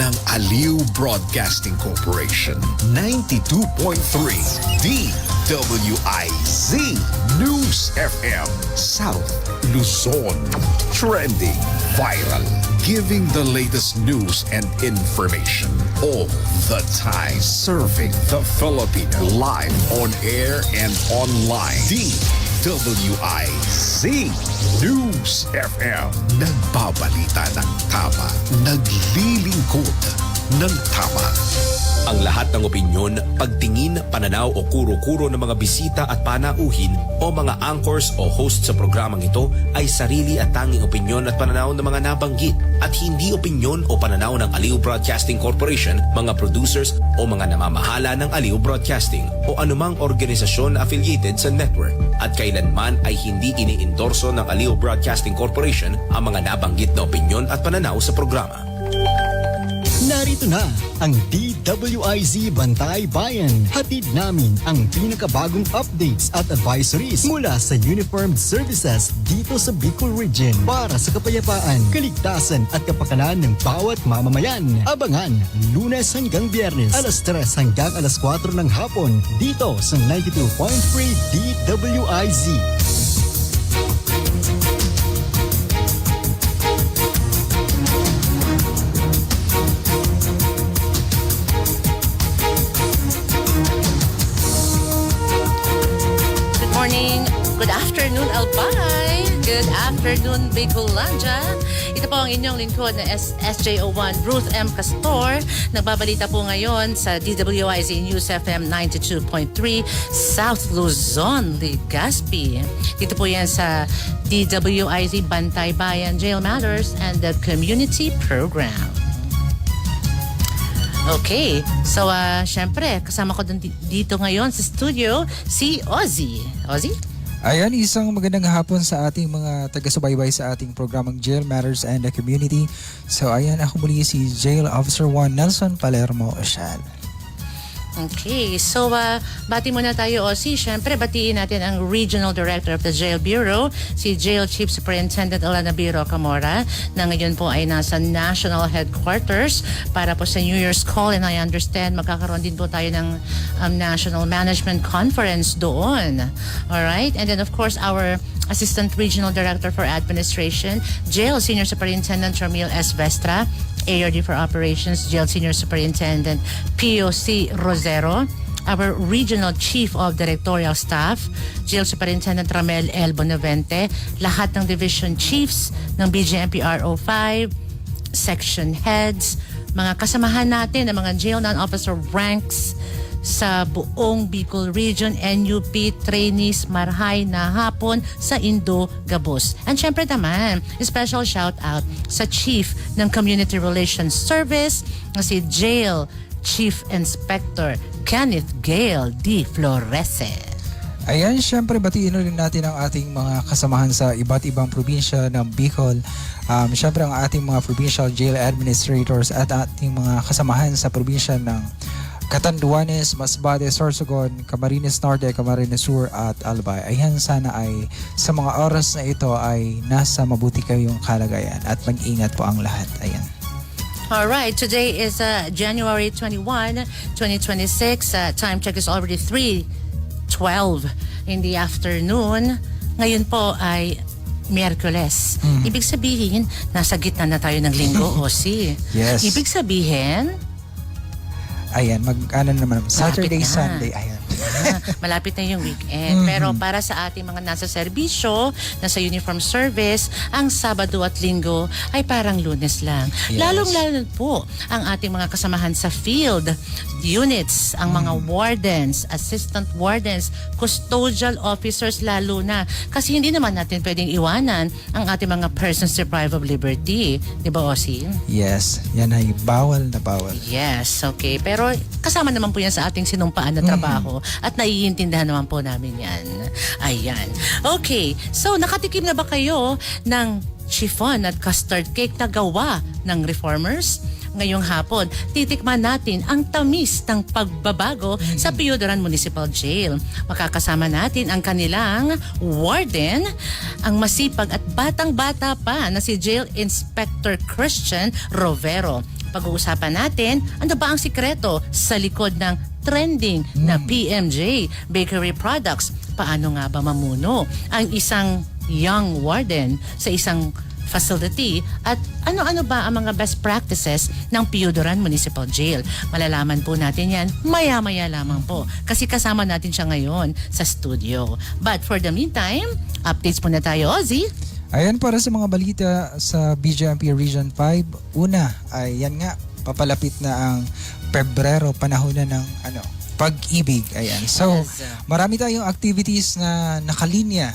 ng Aliw Broadcasting Corporation. 92.3 DWIZ News FM South Luzon. Trending, viral, giving the latest news and information all the time. Serving the Filipino live on air and online. DWIZ News FM. Nagbabalita ng tama. Naglilingkod ng tama. Ang lahat ng opinyon, pagtingin, pananaw o kuro-kuro ng mga bisita at panauhin o mga anchors o host sa programang ito ay sarili at tanging opinyon at pananaw ng mga nabanggit at hindi opinyon o pananaw ng Aliw Broadcasting Corporation, mga producers o mga namamahala ng Aliw Broadcasting o anumang organisasyon na affiliated sa network at kailanman ay hindi iniendorso ng Aliw Broadcasting Corporation ang mga nabanggit na opinyon at pananaw sa programa. Narito na ang DWIZ Bantay Bayan. Hatid namin ang pinakabagong updates at advisories mula sa Uniformed Services dito sa Bicol Region para sa kapayapaan, kaligtasan at kapakanan ng bawat mamamayan. Abangan Lunes hanggang Biyernes, alas 3 hanggang alas 4 ng hapon dito sa 92.3 DWIZ. Good afternoon, Albay. Good afternoon, Bicolanja. Ito po ang inyong lingkod na SJO1 Ruth M. Castor. Nagbabalita po ngayon sa DWIZ News FM 92.3 South Luzon, Legazpi. Dito po yan sa DWIZ Bantay Bayan Jail Matters and the Community Program. Okay, so syempre kasama ko dito ngayon sa studio si Ozzy. Ozzy? Ayan, isang magandang hapon sa ating mga taga-subaybay sa ating programang Jail Matters and the Community. So ayan, ako muli si Jail Officer 1 Nelson Palermo Osyal. Okay, so bati muna tayo, Ozzy. Siyempre, batiin natin ang Regional Director of the Jail Bureau, si Jail Chief Superintendent Elena Biro Camora, na ngayon po ay nasa National Headquarters para po sa New Year's Call, and I understand magkakaroon din po tayo ng National Management Conference doon. Alright, and then of course our Assistant Regional Director for Administration, Jail Senior Superintendent Romil S. Vestra, ARD for Operations, Jail Senior Superintendent POC Rosero, our Regional Chief of Directorial Staff, Jail Superintendent Ramel L. Bonavente, lahat ng Division Chiefs ng BJMP RO5, Section Heads, mga kasamahan natin ng mga Jail Non-Officer Ranks sa buong Bicol Region, NUP, trainees, marhay na hapon sa Indo, Gabos. And syempre naman, special shout out sa Chief ng Community Relations Service na si Jail Chief Inspector Kenneth Gale D. Florese. Ayan, syempre batiin rin natin ang ating mga kasamahan sa iba't ibang probinsya ng Bicol. Syempre ang ating mga provincial jail administrators at ating mga kasamahan sa probinsya ng Catanduanes, Masbate, Sorsogon, Camarines Norte, Camarines Sur at Albay. Ayan, sana ay sa mga oras na ito ay nasa mabuti kayong kalagayan at mag-ingat po ang lahat. Ayan. Alright, today is January 21, 2026. Time check is already 3:12 in the afternoon. Ngayon po ay Miyerkules. Ibig sabihin, nasa gitna na tayo ng linggo, Ozzy. Yes. Ibig sabihin, ayan, mag-ano naman, Saturday, Sunday, ayan. Malapit na yung weekend. Pero para sa ating mga nasa serbisyo, nasa uniform service, ang Sabado at Linggo ay parang Lunes lang. Yes. Lalong-lalo po ang ating mga kasamahan sa field units, ang mga wardens, assistant wardens, custodial officers lalo na. Kasi hindi naman natin pwedeng iwanan ang ating mga persons deprived of liberty. Di ba, Ozzy? Yes, yan ay bawal na bawal. Yes, okay. Pero kasama naman po yan sa ating sinumpaan na trabaho at naiintindihan naman po namin yan. Ayan. Okay, so nakatikim na ba kayo ng chiffon at custard cake na gawa ng reformers? ngayong hapon, titikman natin ang tamis ng pagbabago sa Piyudaran Municipal Jail. Makakasama natin ang kanilang warden, ang masipag at batang-bata pa na si Jail Inspector Christian Rovero. Pag-uusapan natin, ano ba ang sikreto sa likod ng trending na PMJ Bakery Products? Paano nga ba mamuno ang isang young warden sa isang facility at ano-ano ba ang mga best practices ng Piyudaran Municipal Jail? Malalaman po natin yan maya-maya lamang po kasi kasama natin siya ngayon sa studio. But for the meantime, updates muna tayo, Ozzy. Ayan, para sa mga balita sa BJMP Region 5, una ay yan nga, papalapit na ang Pebrero, panahon na ng pag-ibig. Ayan. So, marami tayong activities na nakalinya.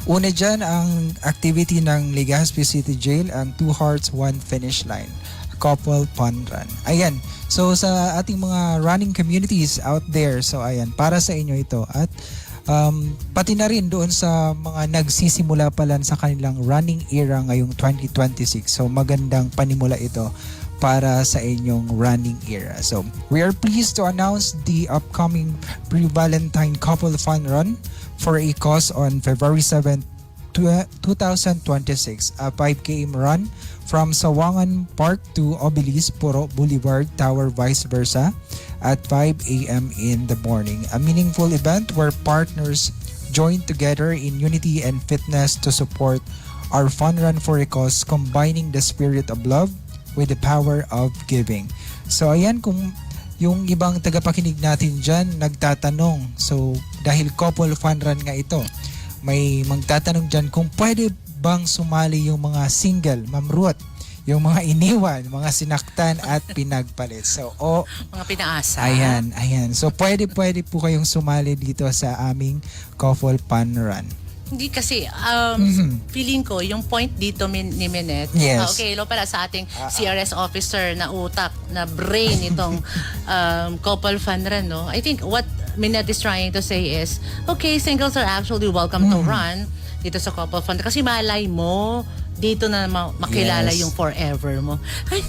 Una dyan ang activity ng Legazpi City Jail, ang 2 Hearts, 1 Finish Line, Couple Fun Run. Ayan. So sa ating mga running communities out there, so ayan, para sa inyo ito. At pati na rin doon sa mga nagsisimula pa lang sa kanilang running era ngayong 2026. So magandang panimula ito para sa inyong running era. So we are pleased to announce the upcoming Pre-Valentine Couple Fun Run for a cause on February 7, 2026, a 5 km run from Sawangan Park to Obelisk Boulevard Tower, vice versa, at 5 a.m. in the morning. A meaningful event where partners join together in unity and fitness to support our fun run for a cause, combining the spirit of love with the power of giving. So ayan, kung yung ibang tagapakinig natin dyan nagtatanong, so dahil couple fun run nga ito, may magtatanong dyan kung pwede bang sumali yung mga single, Ma'am Ruth, yung mga iniwan, mga sinaktan at pinagpalit. So, mga pinaasa. Ayan. So, pwede po kayong sumali dito sa aming couple fun run. Hindi kasi, feeling ko, yung point dito ni Minette, Yes. okay, pala sa ating CRS officer na utak, na brain itong couple fun run, no? I think what Minette is trying to say is, okay, singles are actually welcome to run dito sa couple fun kasi malay mo, dito na makilala Yes. yung forever mo. Ay,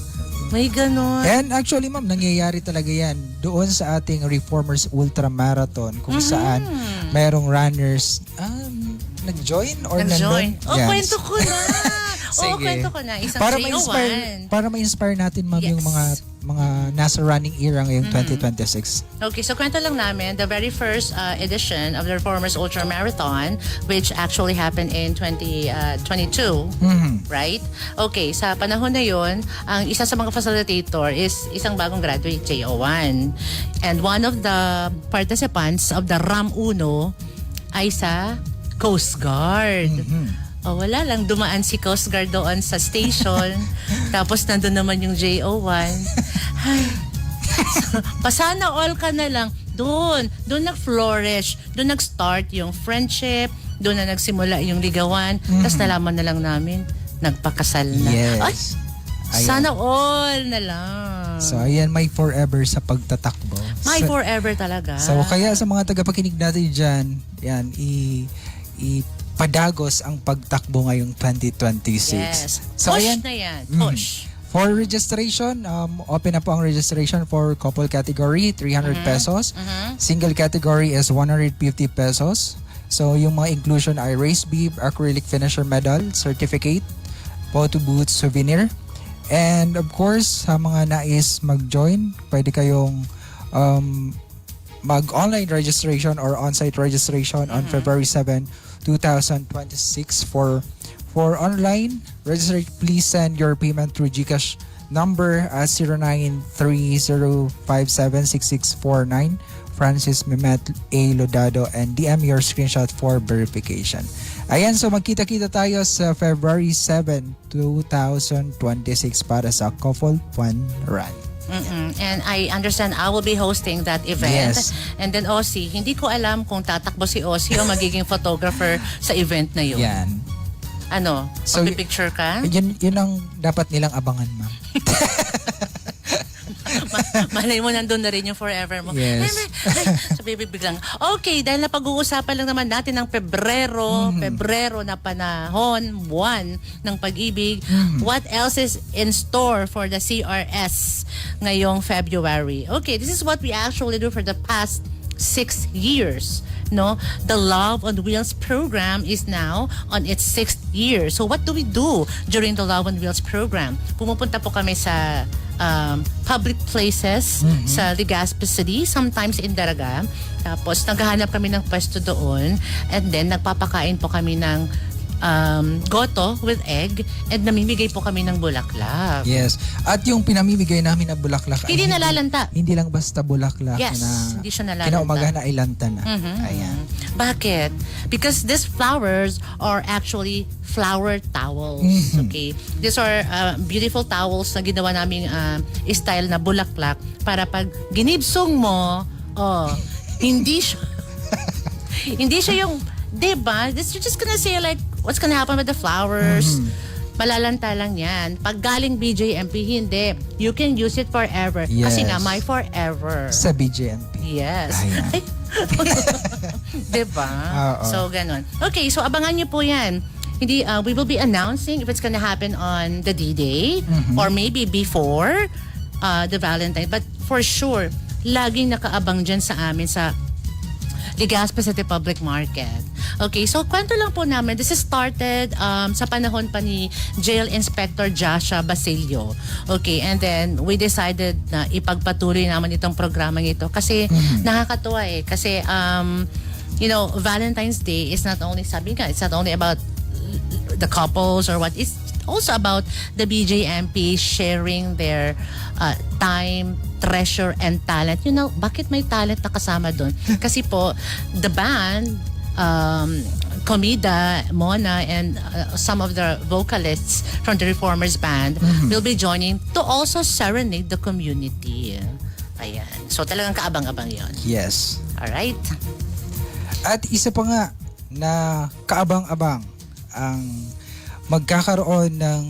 may ganon. And actually, ma'am, nangyayari talaga yan doon sa ating Reformers Ultra Marathon kung saan merong runners nag-join or Nag-join. nandun. Yes. Kwento ko na. Sige. Kwento ko na. Isang Para JO1. ma-inspire natin, ma'am, Yes. yung mga nasa running era ngayong 2026. Okay, so kwento lang namin, the very first edition of the Reformers Ultra Marathon, which actually happened in 2022, right? Okay, sa panahon na yon, ang isa sa mga facilitator is isang bagong graduate, JO1. And one of the participants of the RAM1 ay sa Coast Guard. O wala lang, dumaan si Coast Guard doon sa station. Tapos nandun naman yung JO1. Ay, pasana all ka na lang. Doon nag-flourish. Doon nag-start yung friendship. Doon na nagsimula yung ligawan. Tapos nalaman na lang namin, nagpakasal na. Yes. Ay, Ayan. sana all na lang. So, ayan, may forever sa pagtatakbo. My forever talaga. So, kaya sa mga tagapakinig natin dyan, yan, ipadagos ang pagtakbo ngayong 2026. Yes. So, Push ayan, na yan. Push. For registration, open na po ang registration for couple category, 300 pesos. Single category is 150 pesos. So, yung mga inclusion ay race beef, acrylic finisher medal, certificate, photo booth, souvenir. And of course, sa mga nais mag-join, pwede kayong mag-online registration or on-site registration on February 7, 2026. For online registration, please send your payment through GCash number at 0930576649, Francis Mimet A. Lodado, and DM your screenshot for verification. Ayan, so magkita-kita tayo sa February 7, 2026 para sa Couple Fun Run. And I understand I will be hosting that event. Yes. And then Ossie, hindi ko alam kung tatakbo si Ossie o magiging photographer sa event na yun. Yan. Ano? So, Magpipicture ka? Yun ang dapat nilang abangan, ma'am. Malay mo, nandun na rin yung forever mo. Yes. Sabi biglang, okay, dahil napag-uusapan lang naman natin ng Pebrero na panahon, buwan ng pag-ibig. What else is in store for the CRS ngayong February? Okay, this is what we actually do for the past 6 years. No, the Love on Wheels program is now on its 6th year. So what do we do during the Love on Wheels program? Pumupunta po kami sa public places sa Legazpi City, sometimes in Daraga. Tapos naghahanap kami ng pwesto doon, and then nagpapakain po kami ng goto with egg, and namimigay po kami ng bulaklak. Yes. At yung pinamimigay namin na bulaklak ay Hindi nalalanta. Hindi lang basta bulaklak Yes, na hindi siya nalalanta. kinaumaga na ilanta na. Ayan. Bakit? Because these flowers are actually flower towels. Okay? These are beautiful towels na ginawa naming style na bulaklak para pag ginibsong mo, hindi siya hindi siya yung, diba? You're just gonna say like, what's gonna happen with the flowers? Malalanta lang yan. Pag galing BJMP, hindi. You can use it forever. Kasi Yes. nga, my forever. Sa BJMP. Yes. Ayan. Ay. Diba? Oo. So, ganun. Okay, so abangan niyo po yan. Hindi, we will be announcing if it's gonna happen on the D-Day or maybe before the Valentine. But for sure, laging nakaabang dyan sa amin sa Legazpi City Public Market. Okay, so kwento lang po namin. This is started sa panahon pa ni Jail Inspector Joshua Basilio. Okay, and then we decided na ipagpatuloy naman itong programang ito kasi nakakatuwa eh. Kasi, you know, Valentine's Day is not only, sabi nga, it's not only about the couples or what. It's also about the BJMP sharing their time, treasure, and talent. You know, bakit may talent na kasama doon? Kasi po, the band, Comida, Mona, and some of the vocalists from the Reformers Band will be joining to also serenade the community. Ayan. So talagang kaabang-abang yon. Yes. Alright? At isa pa nga na kaabang-abang ang magkakaroon ng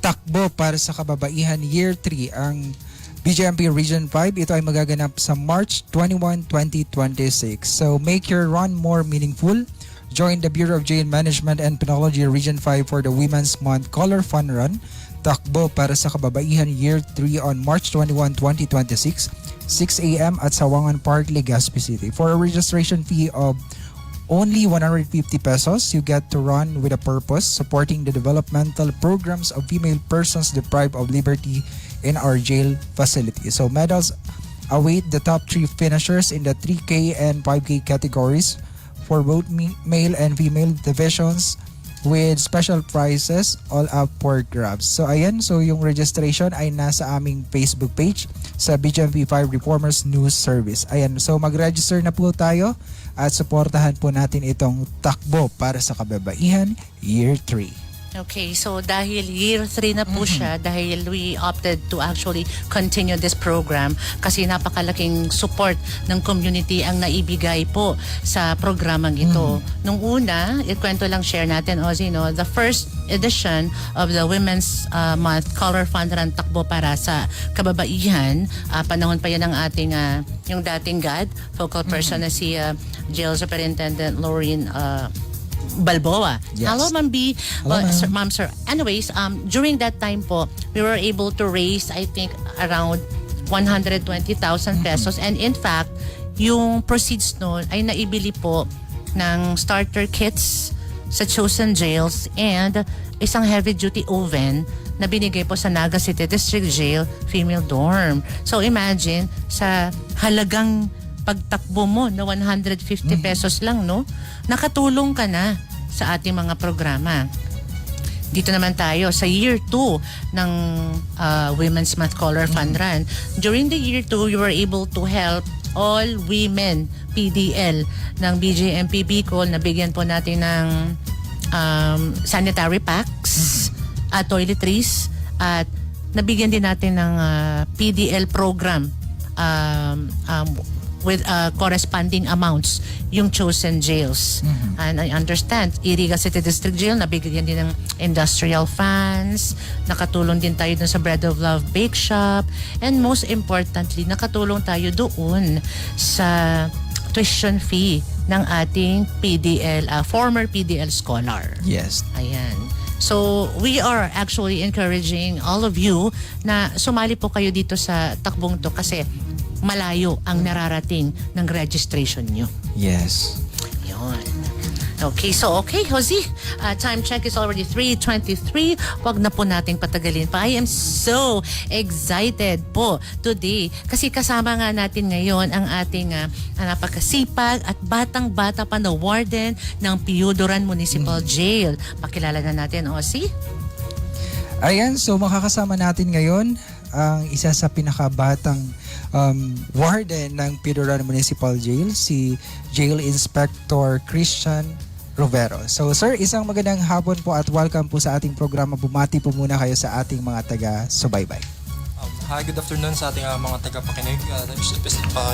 takbo para sa kababaihan Year 3 ang BJMP Region 5. Ito ay magaganap sa March 21, 2026. So make your run more meaningful. Join the Bureau of Jail Management and Penology Region 5 for the Women's Month Color Fun Run. Takbo para sa kababaihan Year 3 on March 21, 2026, 6 a.m. at Sawangan Park, Legazpi City. For a registration fee of only 150 pesos, you get to run with a purpose, supporting the developmental programs of female persons deprived of liberty in our jail facility. So medals await the top 3 finishers in the 3K and 5K categories for both male and female divisions, with special prizes all up for grabs. So ayan, so yung registration ay nasa aming Facebook page sa BJMP 5 Reformers News Service. Ayan, so mag-register na po tayo at suportahan po natin itong takbo para sa kababaihan Year 3. Okay, so dahil year 3 na po siya, dahil we opted to actually continue this program kasi napakalaking support ng community ang naibigay po sa programang ito. Nung una, ikwento lang share natin, Ozzy, no, the first edition of the Women's Month Color Fund Run Takbo para sa kababaihan, panahon pa yan ng ating, yung dating GAD, focal person na si Jail Superintendent Laureen Balboa. Yes. Hello, Ma'am B. Hello, ma'am. Sir, Ma'am, sir. Anyways, during that time po, we were able to raise, I think, around 120,000 pesos. And in fact, yung proceeds noon ay naibili po ng starter kits sa chosen jails and isang heavy-duty oven na binigay po sa Naga City District Jail Female Dorm. So imagine, sa halagang pagtakbo mo na 150 pesos lang, no? Nakatulong ka na sa ating mga programa. Dito naman tayo sa Year 2 ng Women's Month Color Fund Run. During the Year 2, we were able to help all women PDL ng BJMP Bicol. Nabigyan po natin ng sanitary packs at toiletries, at nabigyan din natin ng PDL program with corresponding amounts yung chosen jails. And I understand, Iriga City District Jail, nabigyan din ng industrial funds, nakatulong din tayo dun sa Bread of Love Bake Shop, and most importantly, nakatulong tayo doon sa tuition fee ng ating PDL, former PDL scholar. Yes. Ayan. So, we are actually encouraging all of you na sumali po kayo dito sa takbong to kasi malayo ang nararating ng registration nyo. Yes. Yun. Okay, Jose, time check is already 3:23. Wag na po nating patagalin pa. I am so excited po today kasi kasama nga natin ngayon ang ating napakasipag at batang-bata pa na warden ng Piudoran Municipal Jail. Pakilala na natin, Ozzy. Ayan, so makakasama natin ngayon ang isa sa pinakabatang warden ng Piudoran Municipal Jail, si Jail Inspector Christian Rovero. So sir, isang magandang hapon po at welcome po sa ating programa. Bumati po muna kayo sa ating mga taga-subaybay. Hi, good afternoon sa ating mga taga-pakinig,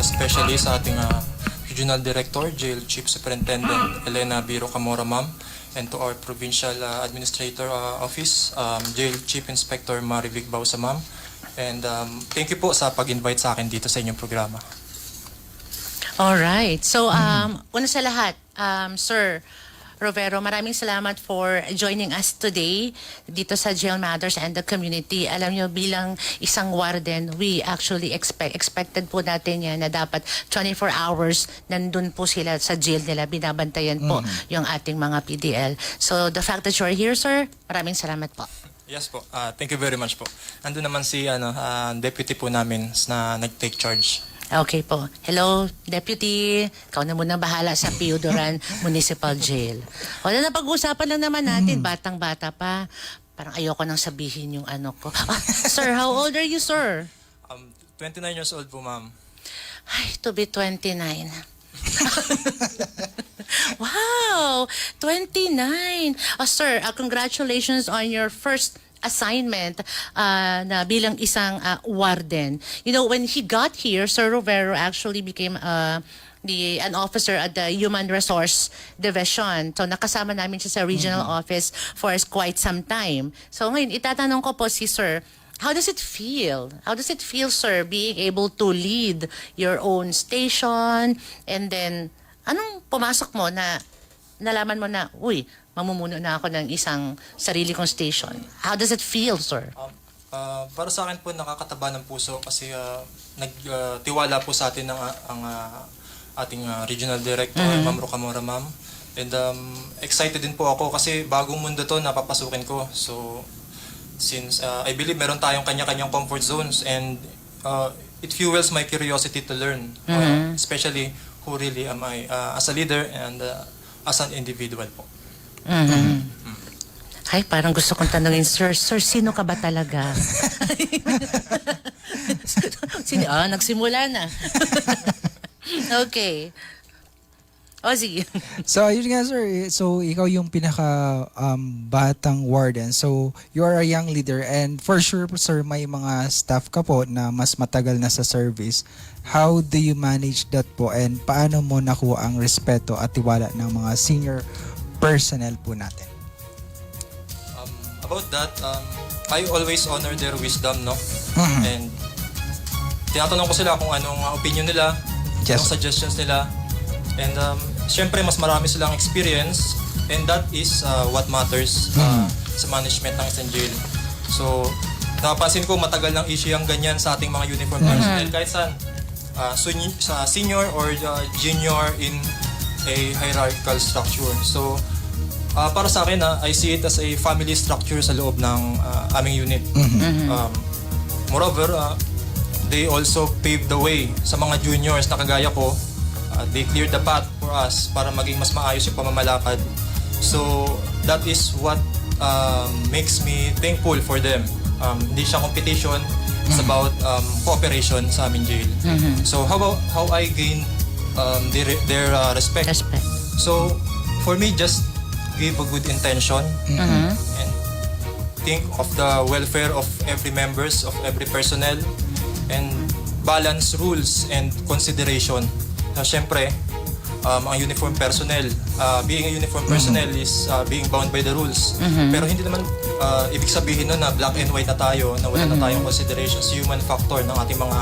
especially sa ating Regional Director, Jail Chief Superintendent Elena Biro Camora, ma'am, and to our Provincial Administrator Office, Jail Chief Inspector Marivic Bausa, ma'am. And thank you po sa pag-invite sa akin dito sa inyong programa. Alright. So, una sa lahat, Sir Rovero, maraming salamat for joining us today dito sa Jail Matters and the Community. Alam nyo, bilang isang warden, we actually expected po natin yan na dapat 24 hours nandun po sila sa jail nila, binabantayan po yung ating mga PDL. So, the fact that you're here, sir, maraming salamat po. Yes po, thank you very much po. Nandun naman si deputy po namin na nag-take charge. Okay po. Hello, Deputy. Ikaw na muna bahala sa Piudoran Municipal Jail. Wala na pag-uusapan lang naman natin. Batang-bata pa. Parang ayoko nang sabihin yung ano ko. Sir, how old are you, sir? 29 years old po, ma'am. Ay, to be 29. Wow! 29! Sir, congratulations on your first assignment na bilang isang warden. You know, when he got here, Sir Rovero actually became an officer at the Human Resource Division. So nakasama namin siya sa regional office for quite some time. So ngayon, itatanong ko po si Sir, how does it feel? How does it feel, sir, being able to lead your own station? And then, anong pumasok mo na nalaman mo na, uy, mamumuno na ako ng isang sarili kong station. How does it feel, sir? Para sa akin po, nakakataba ng puso kasi nagtiwala po sa atin ang ating Regional Director, Ma'am Rocamora, ma'am. And excited din po ako kasi bagong mundo to napapasukin ko. So, since I believe meron tayong kanya-kanyang comfort zones and it fuels my curiosity to learn, especially who really am I as a leader and as an individual po. Ay, parang gusto kong tanungin, sir, sino ka ba talaga? Nagsimula na. Okay. Ozzy. So, yun nga sir. So, ikaw yung pinaka batang warden. So, you are a young leader and for sure, sir, may mga staff ka po na mas matagal na sa service. How do you manage that po and paano mo nakuha ang respeto at tiwala ng mga senior personnel po natin? About that, I always honor their wisdom, no? And tinatanong ko sila kung anong opinion nila, Yes. anong suggestions nila. And syempre, mas marami silang experience and that is what matters sa management ng isang jail. So, napapansin ko matagal ng issue ang ganyan sa ating mga uniform personnel kahit saan. Sa senior or junior in a hierarchical structure. So, para sa akin, I see it as a family structure sa loob ng aming unit. Moreover, they also paved the way sa mga juniors na kagaya ko. They cleared the path for us para maging mas maayos yung pamamalakad. So, that is what makes me thankful for them. Hindi siya competition, it's about cooperation sa aming jail. So, how I gain their respect? Respect. So, for me, just give a good intention and think of the welfare of every members, of every personnel, and balance rules and consideration. Siyempre, ang uniform personnel, being a uniform personnel is being bound by the rules. Pero hindi naman ibig sabihin nun na black and white na tayo, na wala na tayong considerations, human factor ng ating mga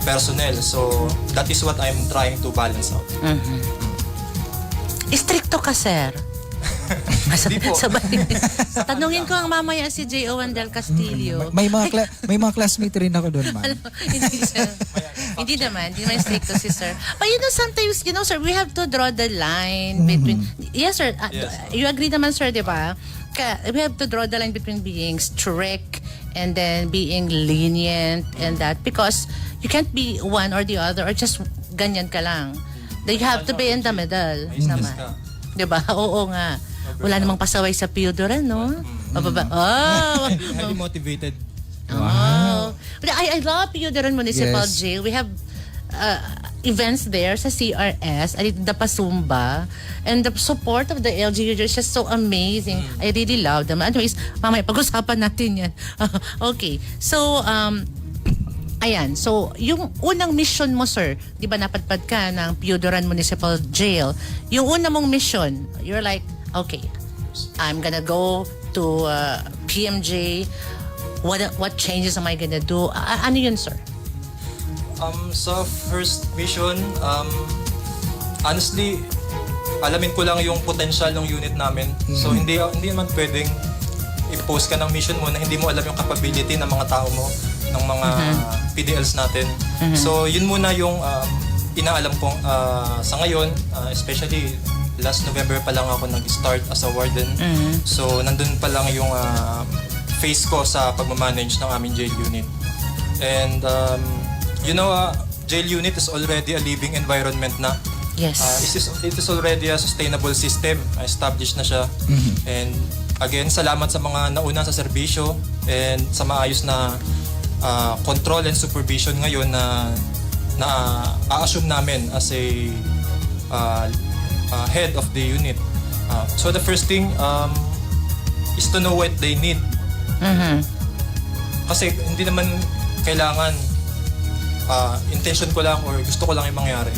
personnel. So, that is what I'm trying to balance out. Istrikto ka, sir. Hindi po. Tanungin ko ang mamaya si J.O. Del Castillo. May mga classmate rin ako doon, ma'am. Hindi, sir. Hindi naman stricto si sir. But sometimes, sir, we have to draw the line between... Yes, sir. Yes. You agree naman, sir, di ba? We have to draw the line between being strict and then being lenient and that, because you can't be one or the other or just ganyan ka lang. You have to be in the middle. May stress Naman. ka. Di ba? Oo nga. Wala namang pasaway sa Piyodora, no? Mababa. Oh! Highly motivated. Wow. I love Piyodora Municipal Yes. Jail. We have events there sa CRS, the Pasumba, and the support of the LGU is just so amazing. I really love them. Anyways, mamaya pag-usapan natin yan. Okay. So, ayan. So, yung unang mission mo, sir, di ba napadpad ka ng Piyodora Municipal Jail? Yung una mong mission, you're like, okay, I'm gonna go to PMJ. What changes am I gonna do? Ano yun, sir? Sa first mission, honestly, alamin ko lang yung potential ng unit namin. So hindi naman pwedeng i-post ka ng mission mo na hindi mo alam yung capability ng mga tao mo, ng mga PDLs natin. So yun muna yung inaalam kong sa ngayon, especially last November pa lang ako nag-start as a warden. So nandun pa lang yung phase ko sa pagmamanage ng aming jail unit. And jail unit is already a living environment na. Yes. It is already a sustainable system. Established na siya. And again, salamat sa mga nauna sa serbisyo and sa maayos na control and supervision ngayon na a-assume namin as a head of the unit. So the first thing is to know what they need. Kasi hindi naman kailangan intention ko lang or gusto ko lang yung mangyari.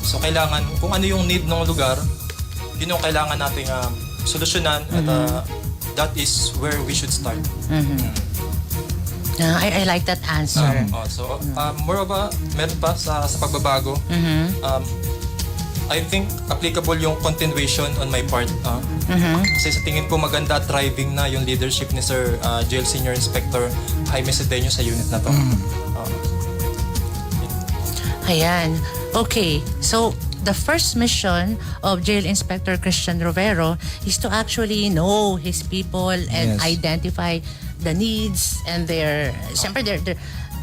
So kailangan, kung ano yung need ng lugar, yun yung kailangan nating solusyonan at that is where we should start. I like that answer. More of meron pa sa pagbabago. I think applicable yung continuation on my part. Kasi sa tingin ko maganda at thriving na yung leadership ni Sir Jail Senior Inspector Jaime Cedeño sa unit na to. Ayan. Okay. So, the first mission of Jail Inspector Christian Rovero is to actually know his people and Yes. identify the needs and siyempre,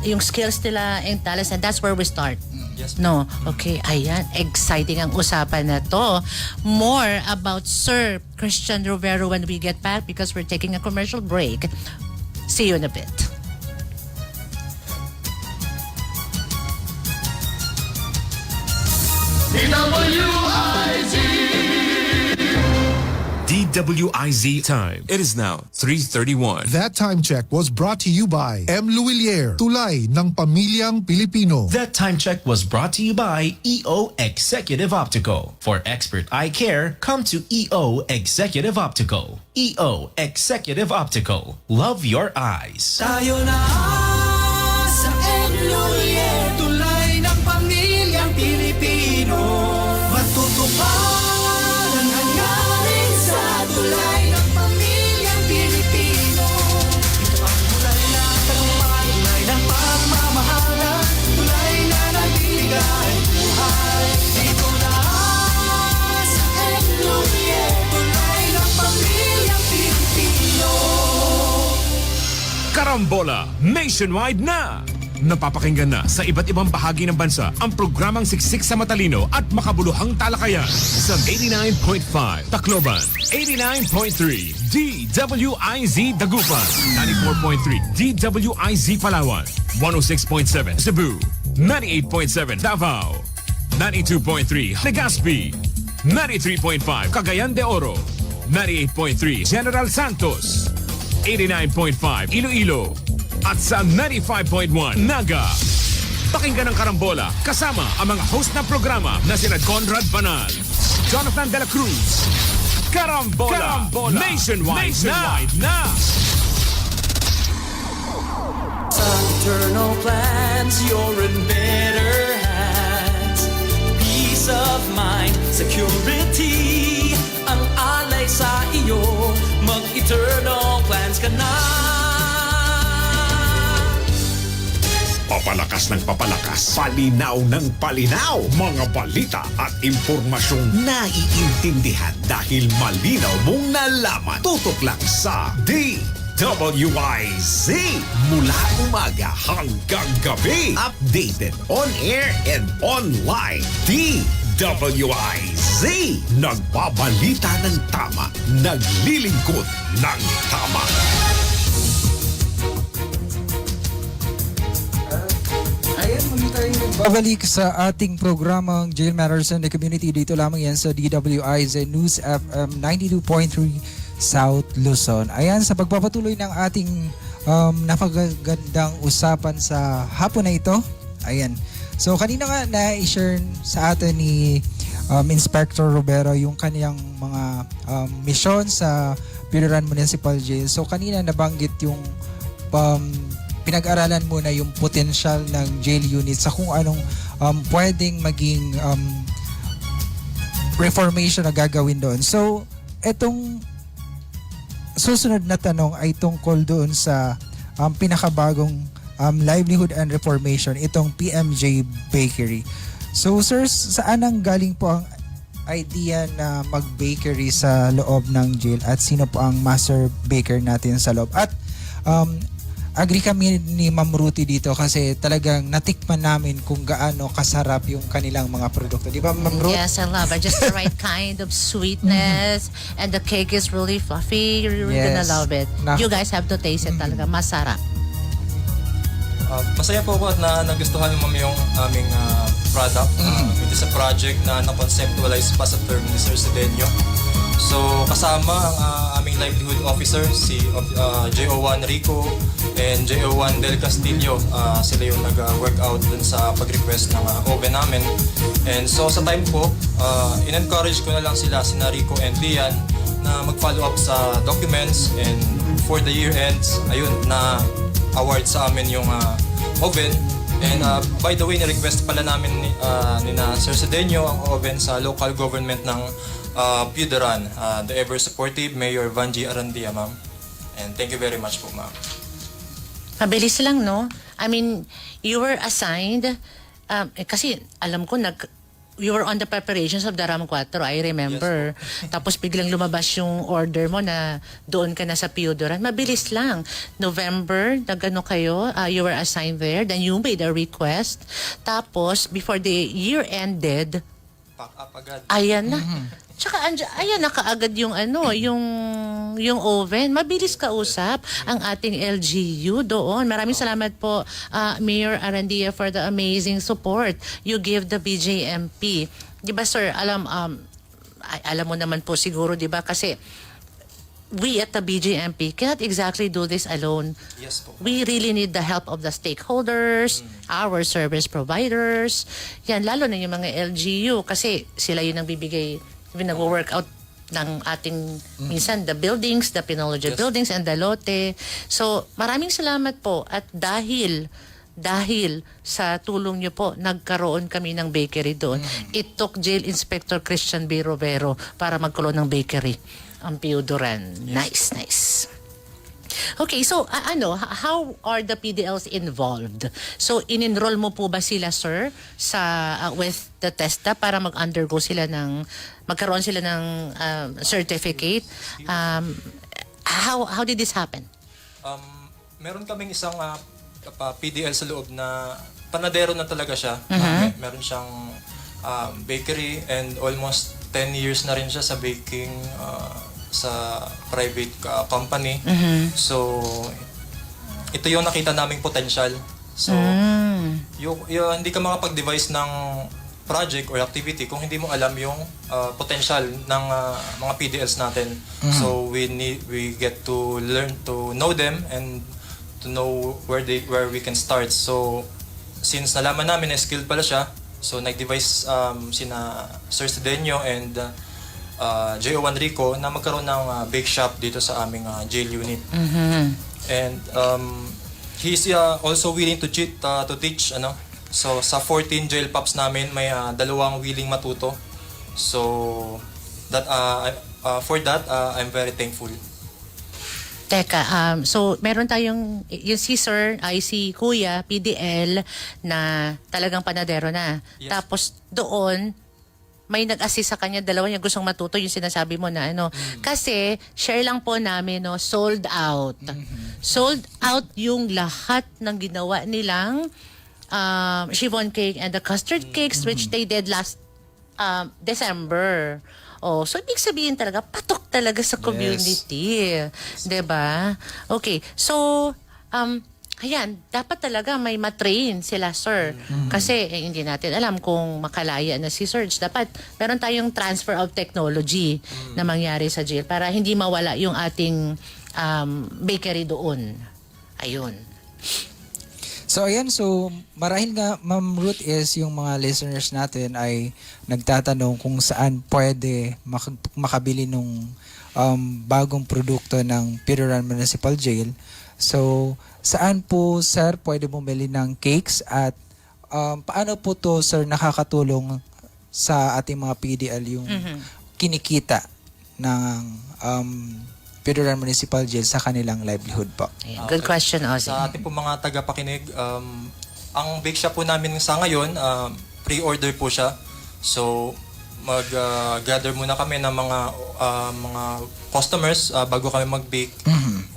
yung skills nila and talents, and that's where we start. Yes. No? Okay. Ayan. Exciting ang usapan na to. More about Sir Christian Rovero when we get back because we're taking a commercial break. See you in a bit. DWIZ time. It is now 3:31. That time check was brought to you by M. Luwilier, tulay ng pamilyang Pilipino. That time check was brought to you by EO Executive Optical. For expert eye care, come to EO Executive Optical. EO Executive Optical. Love your eyes. Tayo na sa Enluye, tulay ng pamilyang Pilipino. Matutupad ang hangarin sa tulay ng pamilyang Pilipino. Ito ang tulay na tagumpay, tulay ng pagmamahala, tulay na nagbibigay buhay. Dito na sa Enluye, tulay ng pamilyang Pilipino. Karambola nationwide na! Napapakinggan na sa iba't ibang bahagi ng bansa ang programang Siksik sa Matalino at Makabuluhang Talakayan sa 89.5 Tacloban, 89.3 DWIZ Dagupan, 94.3 DWIZ Palawan, 106.7 Cebu, 98.7 Davao, 92.3 Legazpi, 93.5 Cagayan de Oro, 98.3 General Santos, 89.5 Iloilo, at sa 95.1 Naga. Pakinggan ang Karambola kasama ang mga host ng programa na sina Conrad Banal, Jonathan De La Cruz. Karambola, Nationwide na! Sa eternal plans, you're in better hands. Peace of mind, security, ang alay sa iyo. Mag-eternal plans ka na. Papalakas ng papalakas, palinaw ng palinaw, mga balita at impormasyong naiintindihan dahil malinaw mong nalaman. Tutok lang sa DWIZ mula umaga hanggang gabi. Updated on air and online. DWIZ, nagbabalita ng tama, naglilingkod ng tama. Ayan, muli tayo nagbabalik sa ating programang Jail Matters in the Community. Dito lamang yan sa DWIZ News FM 92.3 South Luzon. Ayan, sa pagpapatuloy ng ating napagagandang usapan sa hapon na ito. Ayan. So, kanina nga na-share sa atin ni Inspector Robero yung kaniyang mga mission sa Piloran Municipal Jail. So, kanina nabanggit yung pinag-aralan muna yung potential ng jail unit sa kung anong pwedeng maging reformation na gagawin doon. So, etong susunod na tanong ay tungkol doon sa pinakabagong livelihood and reformation, itong PMJ Bakery. So, sir, saan ang galing po ang idea na mag-bakery sa loob ng jail at sino po ang master baker natin sa loob? At agree kami ni Ma'am Ruthie dito kasi talagang natikman namin kung gaano kasarap yung kanilang mga produkto. Di ba, Ma'am Ruth? Yes, I love it. Just the right kind of sweetness. And the cake is really fluffy. You're really gonna Yes. love it. You guys have to taste it talaga. Masarap. Masaya po ako at nagustuhan mo yung aming product. It is a project na na-conceptualize pa sa term ni Sir Sedeño. So kasama ang aming livelihood officer, si JO1 Rico and JO1 Del Castillo. Sila yung nag-work out dun sa pag-request ng oven namin. And so sa time po, in-encourage ko na lang sila, sina Rico and Lian, na mag-follow up sa documents, and for the year ends, ayun, na award sa amin yung oven. And by the way, ni-request pala namin ni na Sir Sedeño ang oven sa local government ng Piudaran, the ever-supportive Mayor Vanji Arandia, ma'am. And thank you very much po, ma'am. Mabilis lang, no? I mean, you were assigned, kasi alam ko, you were on the preparations of the RAM 4, I remember. Yes, Tapos biglang lumabas yung order mo na doon ka na sa Piudaran. Mabilis lang. November, nagano kayo, you were assigned there, then you made a request. Tapos, before the year ended, Pack up agad. ayan na. Tsaka ayan na kaagad yung yung oven. Mabilis kausap ang ating LGU doon. Maraming salamat po Mayor Arandia for the amazing support you give the BJMP. 'Di ba sir, alam mo naman po siguro 'di ba kasi we at the BJMP cannot exactly do this alone. Yes po. We really need the help of the stakeholders, our service providers. Yan, lalo na yung mga LGU kasi sila yung nagbibigay, nag-work out ng ating, minsan, the buildings, the Pinology Yes. buildings and the lote. So, maraming salamat po. At dahil sa tulong nyo po, nagkaroon kami ng bakery doon. It took Jail Inspector Christian B. Robero para magkaroon ng bakery ang Piudaran. Nice, nice. Okay, so how are the PDLs involved? So in-enroll mo po ba sila, sir, sa with the TESDA para mag-undergo sila magkaroon sila ng certificate? How did this happen? Meron kaming isang PDL sa loob na panadero na talaga siya. Meron siyang bakery and almost 10 years na rin siya sa baking sa private company. So, ito yung nakita naming potential. So, hindi ka makapag-devise ng project or activity kung hindi mo alam yung potential ng mga PDLs natin. So, we get to learn to know them and to know where we can start. So, since nalaman namin na skilled pala siya, so nag-devise sina Sir Sidenio and J.O. Rico na magkaroon ng bake shop dito sa aming jail unit. And he's also willing to teach So sa 14 jail pups namin may 2 willing matuto. So that for that I'm very thankful. Teka, so meron tayong, yung si Sir, ay si Kuya, PDL, na talagang panadero na. Yes. Tapos doon, may nag-assist sa kanya, dalawa niya gustong matuto, yung sinasabi mo na Kasi, share lang po namin, sold out. Sold out yung lahat ng ginawa nilang chiffon cake and the custard cakes which they did last December. Oh, so ibig sabihin talaga patok talaga sa community. 'Di ba? Okay. So ayan, dapat talaga may matrain sila, sir. Kasi hindi natin alam kung makalaya na si Serge. Dapat meron tayong transfer of technology na mangyari sa jail para hindi mawala yung ating bakery doon. Ayun. So ayan, so marahil nga Ma'am Ruth is yung mga listeners natin ay nagtatanong kung saan pwede makabili nung bagong produkto ng Pidoran Municipal Jail. So saan po sir pwede bumili ng cakes at paano po to sir nakakatulong sa ating mga PDL yung kinikita ng Pidoran Municipal Jail sa kanilang livelihood po? Ayan, good question, Ozzy. Sa ating po mga tagapakinig, ang bake shop po namin sa ngayon, pre-order po siya. So, mag-gather muna kami ng mga customers bago kami mag-bake.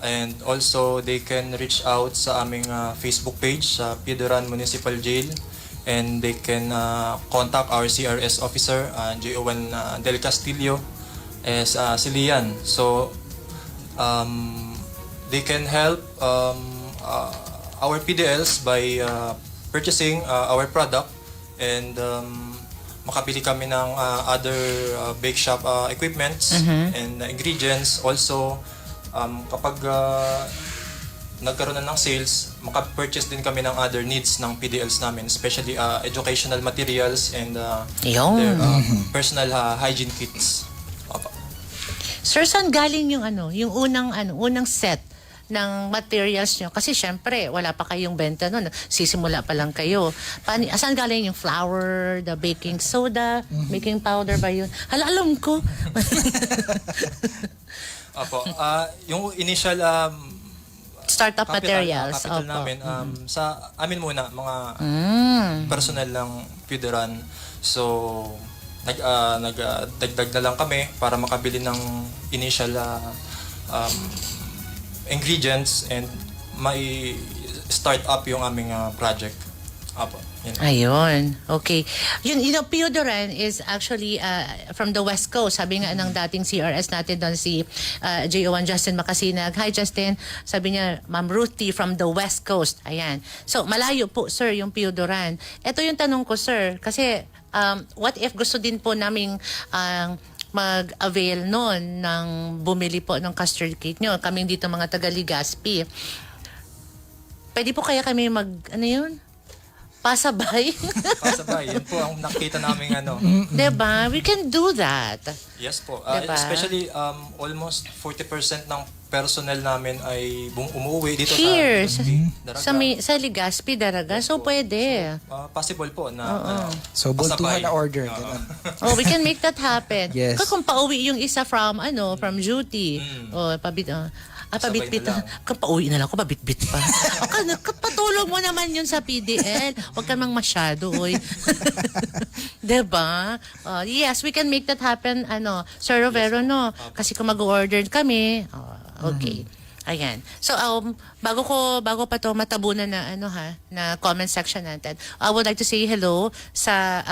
And also, they can reach out sa aming Facebook page, sa Pidoran Municipal Jail. And they can contact our CRS officer, J.O.N. Del Castillo, as si Lian. So, they can help our PDLs by purchasing our product and makabili kami ng other bake shop equipments and ingredients. Also, kapag nagkaroon na ng sales, makapurchase din kami ng other needs ng PDLs namin, especially educational materials and their personal hygiene kits. Sir, saan galing yung yung unang set ng materials nyo? Kasi syempre, wala pa kayong benta nun. Sisimula pa lang kayo. Saan galing yung flour, the baking soda, baking powder ba yun? Hala, alam ko. Opo. Yung initial Startup materials. capital namin, sa amin muna, mga personal ng Pidoran. So, nagdagdag na lang kami para makabili ng initial ingredients and may start up yung aming project. Apo. Ayun. Okay. Pidoran is actually from the West Coast. Sabi nga ng dating CRS natin doon si J.O.N. Justin Macasinag. Hi Justin. Sabi niya, Ma'am Ruthie from the West Coast. Ayan. So, malayo po, sir, yung Pidoran. Ito yung tanong ko, sir. Kasi, what if gusto din po naming mag-avail noon ng bumili po ng custard cake nyo? Kaming dito mga taga-Legazpi. Pwede po kaya kami pasabay? Pasabay. Yan po ang nakita namin Diba? We can do that. Yes po. Diba? Especially almost 40% ng personnel namin ay umuwi dito Here, sa Daraga. sa Legazpi, Daraga. So, pwede. Possible po na So bultuhan pasabay. na order. Ganun. Oh, we can make that happen. Yes. Kasi kung pauwi yung isa from duty. Pabitbit Sabay na na. Kung pauwi na lang ako, pabitbit pa. Patulong mo naman yun sa PDL. Huwag ka mang masyado, oy. Diba? Yes, we can make that happen, Sir Rovero, no? Kasi kung mag-order kami, okay. Ayan. So, bago pa to matabunan na, na comment section natin, I would like to say hello sa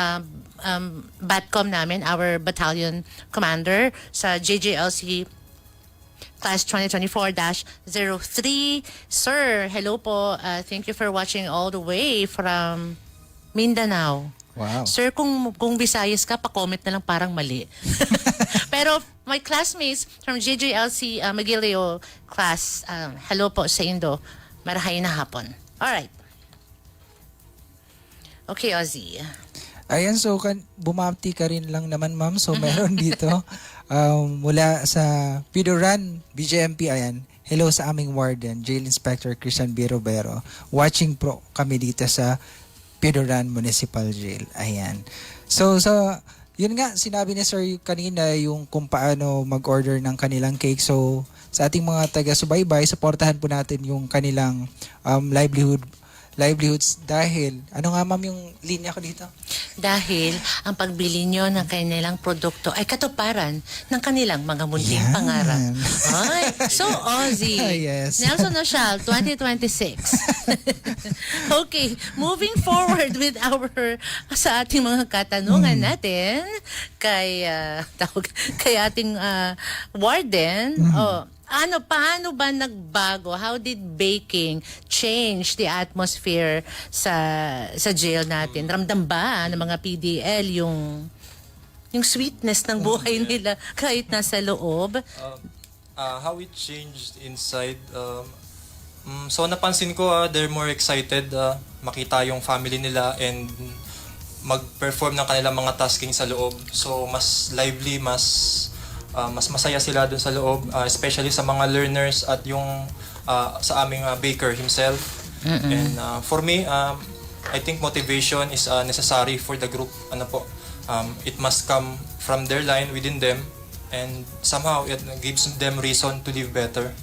BATCOM namin, our battalion commander, sa JJLC Class 2024-03. Sir, hello po. Thank you for watching all the way from Mindanao. Wow. Sir, kung Visayas ka, pa-comment na lang parang mali. Pero my classmates from JJLC Magilio class, hello po sa Indo. Marahay na hapon. Alright. Okay, Ozzy. Ayan, so bumati ka rin lang naman, ma'am. So meron dito mula sa Pidoran, BJMP, ayan. Hello sa aming warden, Jail Inspector Christian B. Robero. Watching pro kami dito sa Pidoran Municipal Jail. Ayan. So yun nga, sinabi ni Sir kanina yung kung paano mag-order ng kanilang cake. So sa ating mga taga-subaybay, supportahan po natin yung kanilang livelihoods dahil, ano nga ma'am yung linya ko dito? Dahil ang pagbili nyo ng kanilang produkto ay katuparan ng kanilang mga munting Yan. pangarap. Ay, so Ozzy, Yes. Nelson Oshal, 2026. Okay, moving forward with sa ating mga katanungan natin kay ating warden. Paano ba nagbago? How did baking change the atmosphere sa jail natin? Ramdam ba ng mga PDL yung sweetness ng buhay nila kahit nasa loob? How it changed inside, so napansin ko they're more excited makita yung family nila and mag-perform ng kanilang mga tasking sa loob. So mas lively, mas masaya sila dun sa loob, especially sa mga learners at yung sa aming baker himself. And for me, I think motivation is necessary for the group. It must come from their line within them, and somehow it gives them reason to live better.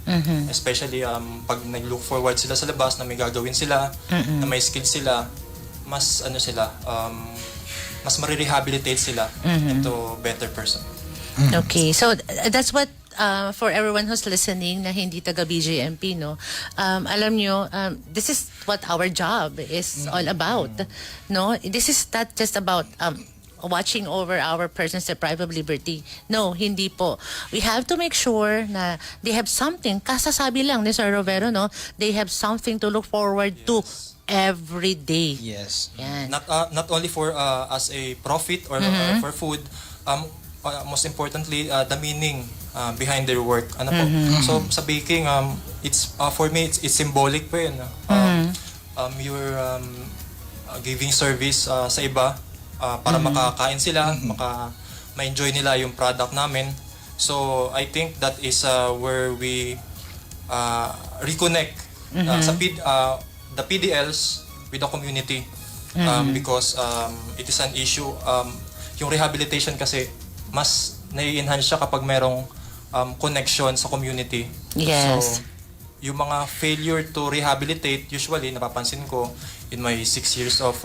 Especially pag nag-look forward sila sa labas na may gagawin sila, na may skills sila, mas mas marirehabilitate sila into better person. Okay, so that's what for everyone who's listening na hindi taga BJMP, no, alam nyo, this is what our job is all about, no. This is not just about watching over our persons deprived of liberty. No, hindi po. We have to make sure na they have something. Kasasabi lang ni Sir Rovero, no, they have something to look forward to every day. Yes. Yan. Not only for as a profit or for food, most importantly the meaning behind their work. So sa baking, it's for me it's symbolic po yun. You're giving service sa iba para makakain sila, ma-enjoy nila yung product namin. So I think that is where we reconnect the PDLs with the community, because it is an issue. Yung rehabilitation kasi mas nai-enhance siya kapag merong connection sa community. Yes. So, yung mga failure to rehabilitate, usually, napapansin ko, in my 6 years of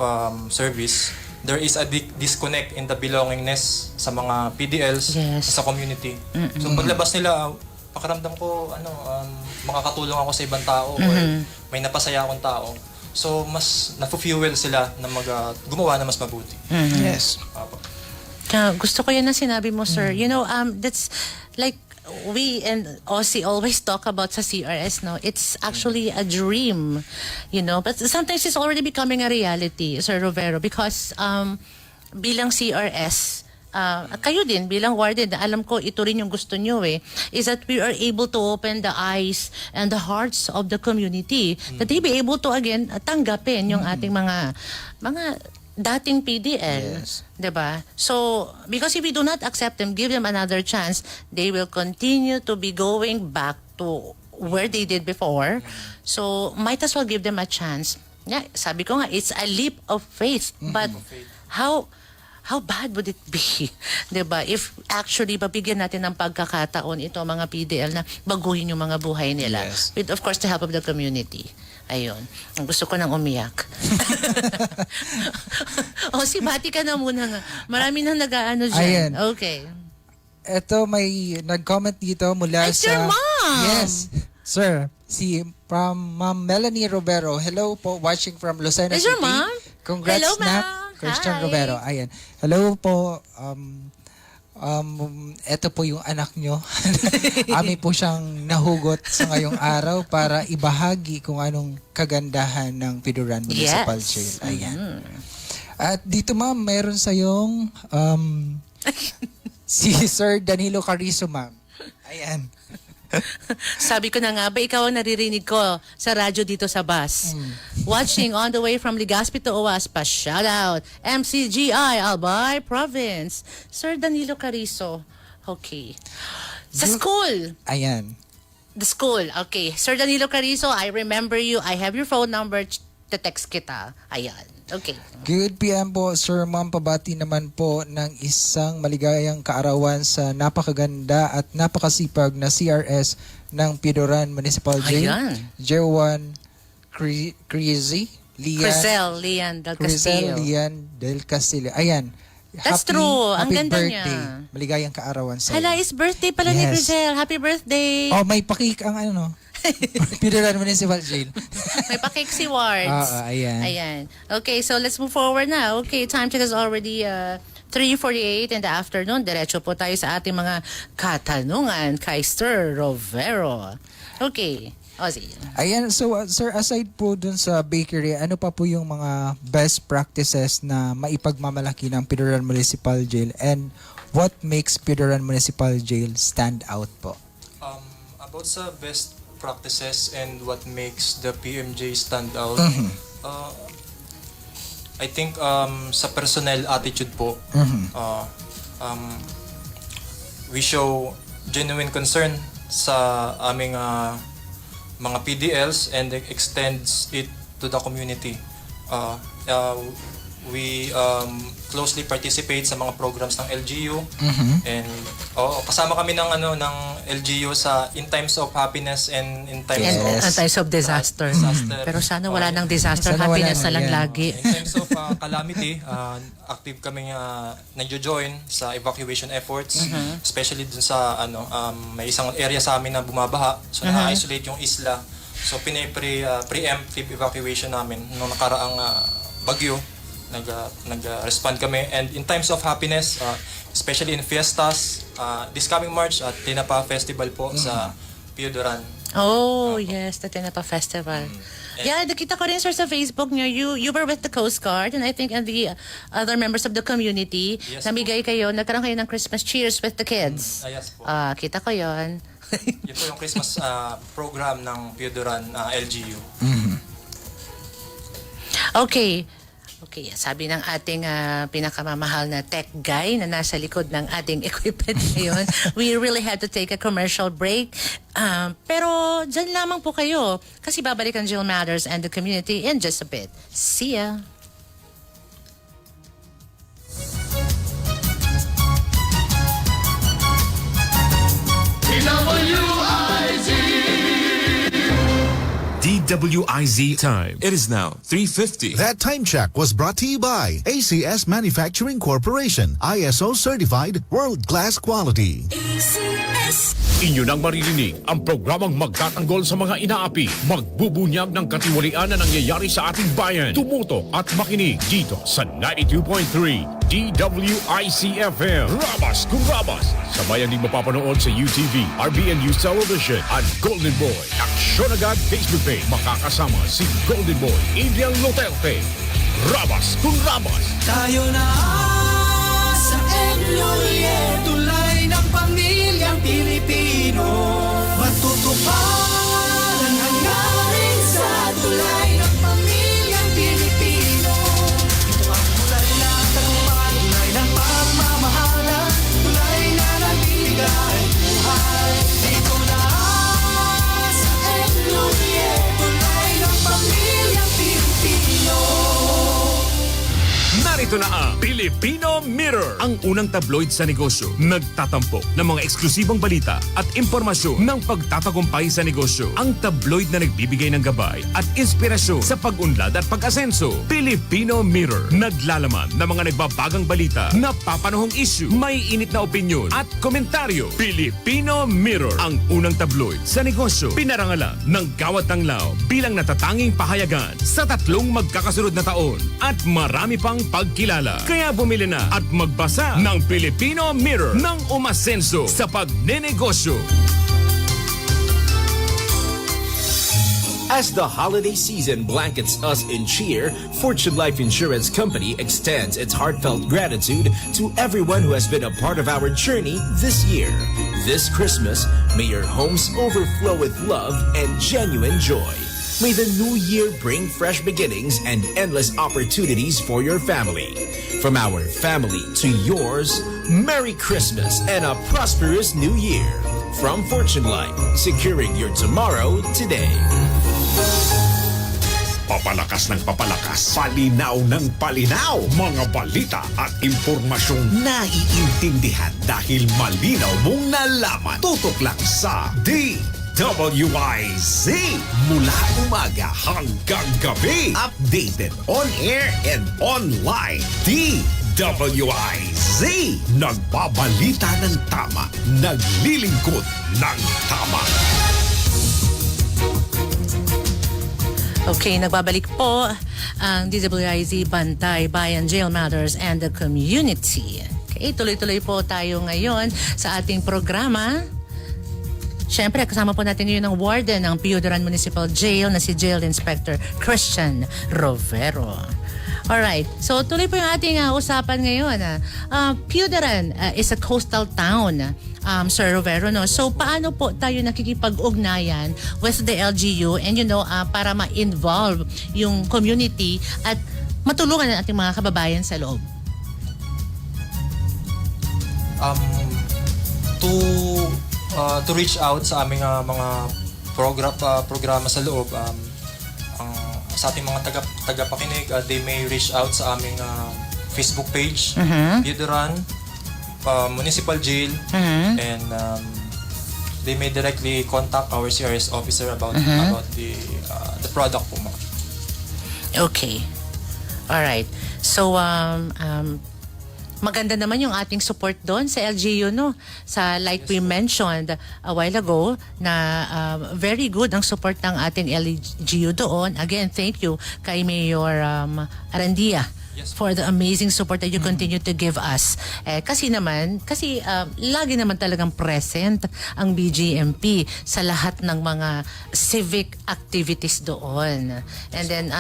service, there is a disconnect in the belongingness sa mga PDLs, sa community. So, paglabas nila, pakiramdam ko, makakatulong ako sa ibang tao, or may napasaya akong tao. So, mas na-fuel sila na gumawa na mas mabuti. Yes. Gusto ko yan ang sinabi mo, sir. You know, that's like we and Ozzy always talk about sa CRS, no? It's actually a dream, you know? But sometimes it's already becoming a reality, Sir Rovero, because bilang CRS, kayo din, bilang warden, alam ko ito rin yung gusto nyo is that we are able to open the eyes and the hearts of the community, that they be able to, again, tanggapin yung ating mga dating PDL, diba? So, because if we do not accept them, give them another chance, they will continue to be going back to where they did before. So, might as well give them a chance. Yeah, sabi ko nga, it's a leap of faith. But how bad would it be, diba, if actually babigyan natin ng pagkakataon ito mga PDL na baguhin yung mga buhay nila, with of course the help of the community. Ayun. Ang gusto ko nang umiyak. Si bati ka na muna nga. Marami nang nag-aano dyan. Ayan. Okay. Ito, may nag-comment dito mula It's sa... your mom! Yes, sir. From Ma'am Melanie Robero. Hello po, watching from Lucena Is City. your mom? Congrats Hello, na, ma'am. Christian Hi. Robero. Ayan. Hello po, eto po yung anak nyo. Ami po siyang nahugot sa ngayong araw para ibahagi kung anong kagandahan ng Pidoran Municipal Jail. Ayan. At dito ma'am, meron sayong si Sir Danilo Carizo, ma'am. Ayan. Sabi ko na nga ba, ikaw ang naririnig ko sa radyo dito sa bus. Watching on the way from Legazpi to OASPA. Shout out, MCGI, Albay Province. Sir Danilo Carizo. Okay. Sa school. Ayan. The school. Okay. Sir Danilo Carizo, I remember you. I have your phone number. Te-text kita. Ayan. Okay. Good PM po, Sir Ma'am. Pabati naman po ng isang maligayang kaarawan sa napakaganda at napakasipag na CRS ng Pidoran Municipal Jail. Ayan. Jewan Crizy. Crisel Lian del Crisel Castillo. Lian del Castillo. Ayan. That's true. Ang happy ganda birthday. niya. Maligayang kaarawan sa Hala, is birthday pala ni Yes. Crisel. Happy birthday. Oh, may pakik ang ano. Pidoran Municipal Jail. May pa-cake si Wards. Ayan. Ayan. Okay, so let's move forward now. Okay, time check is already 3:48 in the afternoon. Diretso po tayo sa ating mga katanungan kay Sir Rovero. Okay. Ozzy. Ayan, so sir, aside po dun sa bakery, ano pa po yung mga best practices na maipagmamalaki ng Pidoran Municipal Jail and what makes Pidoran Municipal Jail stand out po? About sa best practices and what makes the PMJ stand out, I think sa personnel attitude po, we show genuine concern sa aming mga PDLs and extends it to the community. We closely participate sa mga programs ng LGU and kasama kami ng LGU sa in times of happiness and in times And times of disaster. Pero sana wala ng disaster. Sana wala Happiness na lang yan. lagi. In times of calamity, active kami nagjo-join sa evacuation efforts, especially dun sa may isang area sa amin na bumabaha, so na-isolate yung isla. So preemptive evacuation namin nung nakaraang bagyo. Nag-respond kami, and in times of happiness, especially in fiestas, this coming March at Tinapa Festival po sa Pidoran. Oh, yes, the Tinapa Festival. Yeah, nakita ko rin, sir, sa Facebook niyo, you were with the Coast Guard and I think and the other members of the community. Yes, Namigay kayo, nagkaroon kayo ng Christmas cheers with the kids. Yes po. Kita ko yon. Yun po yung Christmas program ng Pidoran LGU. Okay. Okay, sabi ng ating pinakamamahal na tech guy na nasa likod ng ating equipment ngayon, we really had to take a commercial break. Pero dyan lamang po kayo kasi babalik ang Jill Matters and the community in just a bit. See ya! DWIZ time. It is now 3:50. That time check was brought to you by ACS Manufacturing Corporation, ISO certified world-class quality. Inyo nang maririnig ang programang magtatanggol sa mga inaapi, magbubunyag ng katiwalian na nangyayari sa ating bayan. Tumuto at makinig dito sa 92.3 DWIC-FM. Rabas kung Rabas. Sabayan din mapapanood sa UTV, RBN News Television at Golden Boy. Aksyon agad Facebook page. Makakasama si Golden Boy, Adrian Loterte. Rabas kung Rabas. Tayo na sa Enloye, tulay ng pamilyang Pilipino. Matutupad ang hangarin sa tulay ng pamilyang Pilipino. Ito ang tulay na tagumpay, tulay ng pagmamahalan, tulay na nagbibigay buhay. Dito na sa Enloye, tulay ng pamilyang Pilipino. Narito na ang Filipino Mirror, ang unang tabloid sa negosyo. Nagtatampok ng mga eksklusibang balita at impormasyon ng pagtatagumpay sa negosyo. Ang tabloid na nagbibigay ng gabay at inspirasyon sa pag-unlad at pag-asenso. Filipino Mirror, naglalaman ng mga nagbabagang balita, napapanahong issue, may init na opinyon at komentaryo. Filipino Mirror, ang unang tabloid sa negosyo. Pinarangalan ng Gawad Tanglaw bilang natatanging pahayagan sa 3 magkakasunod na taon at marami pang pagkilala. Kaya bumili na at magbasa ng Filipino Mirror ng umasenso sa pagnenegosyo. As the holiday season blankets us in cheer, Fortune Life Insurance Company extends its heartfelt gratitude to everyone who has been a part of our journey this year. This Christmas, may your homes overflow with love and genuine joy. May the new year bring fresh beginnings and endless opportunities for your family. From our family to yours, Merry Christmas and a prosperous New Year. From Fortune Life, securing your tomorrow today. Papalakas ng papalakas, palinaw ng palinaw, mga balita at impormasyong naiintindihan dahil malinaw mong nalaman. Tutok lang sa DWIZ. Mula umaga hanggang gabi, updated on air and online. DWIZ. Nagbabalita ng tama, naglilingkod ng tama. Okay, nagbabalik po ang DWIZ Bantay Bayan Jail Matters and the Community. Okay, tuloy-tuloy po tayo ngayon sa ating programa. Siyempre, kasama po natin ngayon ang warden ng Piyudaran Municipal Jail na si Jail Inspector Christian Rovero. Alright, so tuloy po yung ating usapan ngayon. Piyudaran is a coastal town, Sir Rovero, no? So paano po tayo nakikipag-ugnayan with the LGU and para ma-involve yung community at matulungan ang ating mga kababayan sa loob? To reach out sa aming mga programa sa loob, sa ating mga tagapakinig, they may reach out sa aming Facebook page, Piyudaran Municipal Jail, and they may directly contact our CRS officer about the product po, ma'am. Okay. Alright. So, maganda naman yung ating support doon sa LGU, no? Sa like we mentioned a while ago na very good ang support ng ating LGU doon. Again, thank you kay Mayor Arandia for the amazing support that you continue to give us. Kasi lagi naman talagang present ang BGMP sa lahat ng mga civic activities doon. And then,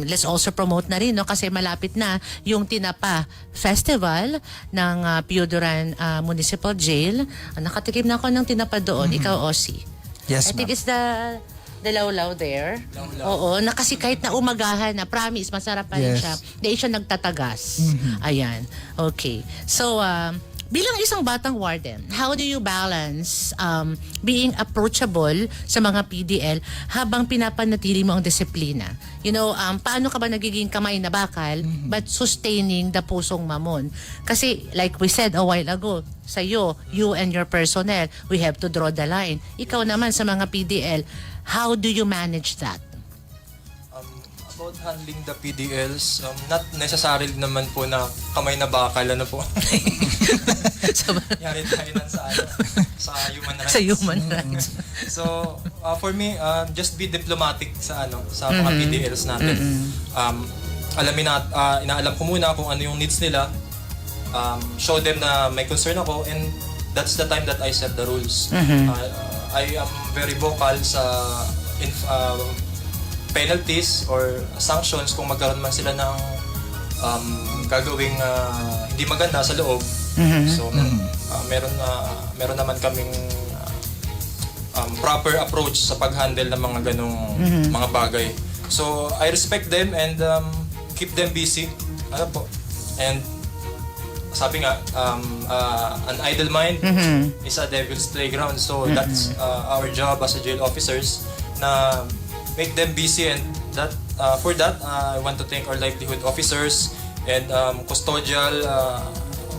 let's also promote na rin, no? Kasi malapit na yung Tinapa Festival ng Piyudaran Municipal Jail. Nakatikim na ako ng tinapa doon. Ikaw, Ossie. Yes, I think it's the Lawlaw there. Oo, na kasi kahit na umagahan na, promise, masarap pa rin Yes. siya. Di siya nagtatagas. Ayan. Okay. So, bilang isang batang warden, how do you balance being approachable sa mga PDL habang pinapanatili mo ang disiplina? Paano ka ba nagiging kamay na bakal but sustaining the pusong mamon? Kasi like we said a while ago, sa'yo, you and your personnel, we have to draw the line. Ikaw naman sa mga PDL, how do you manage that? About handling the PDLs, not necessarily naman po na kamay na bakal, po. Yari tayo sa human rights. Sa human rights. So, for me, just be diplomatic sa mga PDLs natin. Inaalam ko muna kung ano yung needs nila. Show them na may concern ako, and that's the time that I set the rules. I am very vocal sa penalties or sanctions kung magkaroon man sila ng gagawing hindi maganda sa loob. So meron naman kaming proper approach sa pag-handle ng mga ganong mga bagay. So I respect them and keep them busy. And sabi nga, an idle mind is a devil's playground. So that's our job as a jail officers na make them busy, and for that I want to thank our livelihood officers and custodial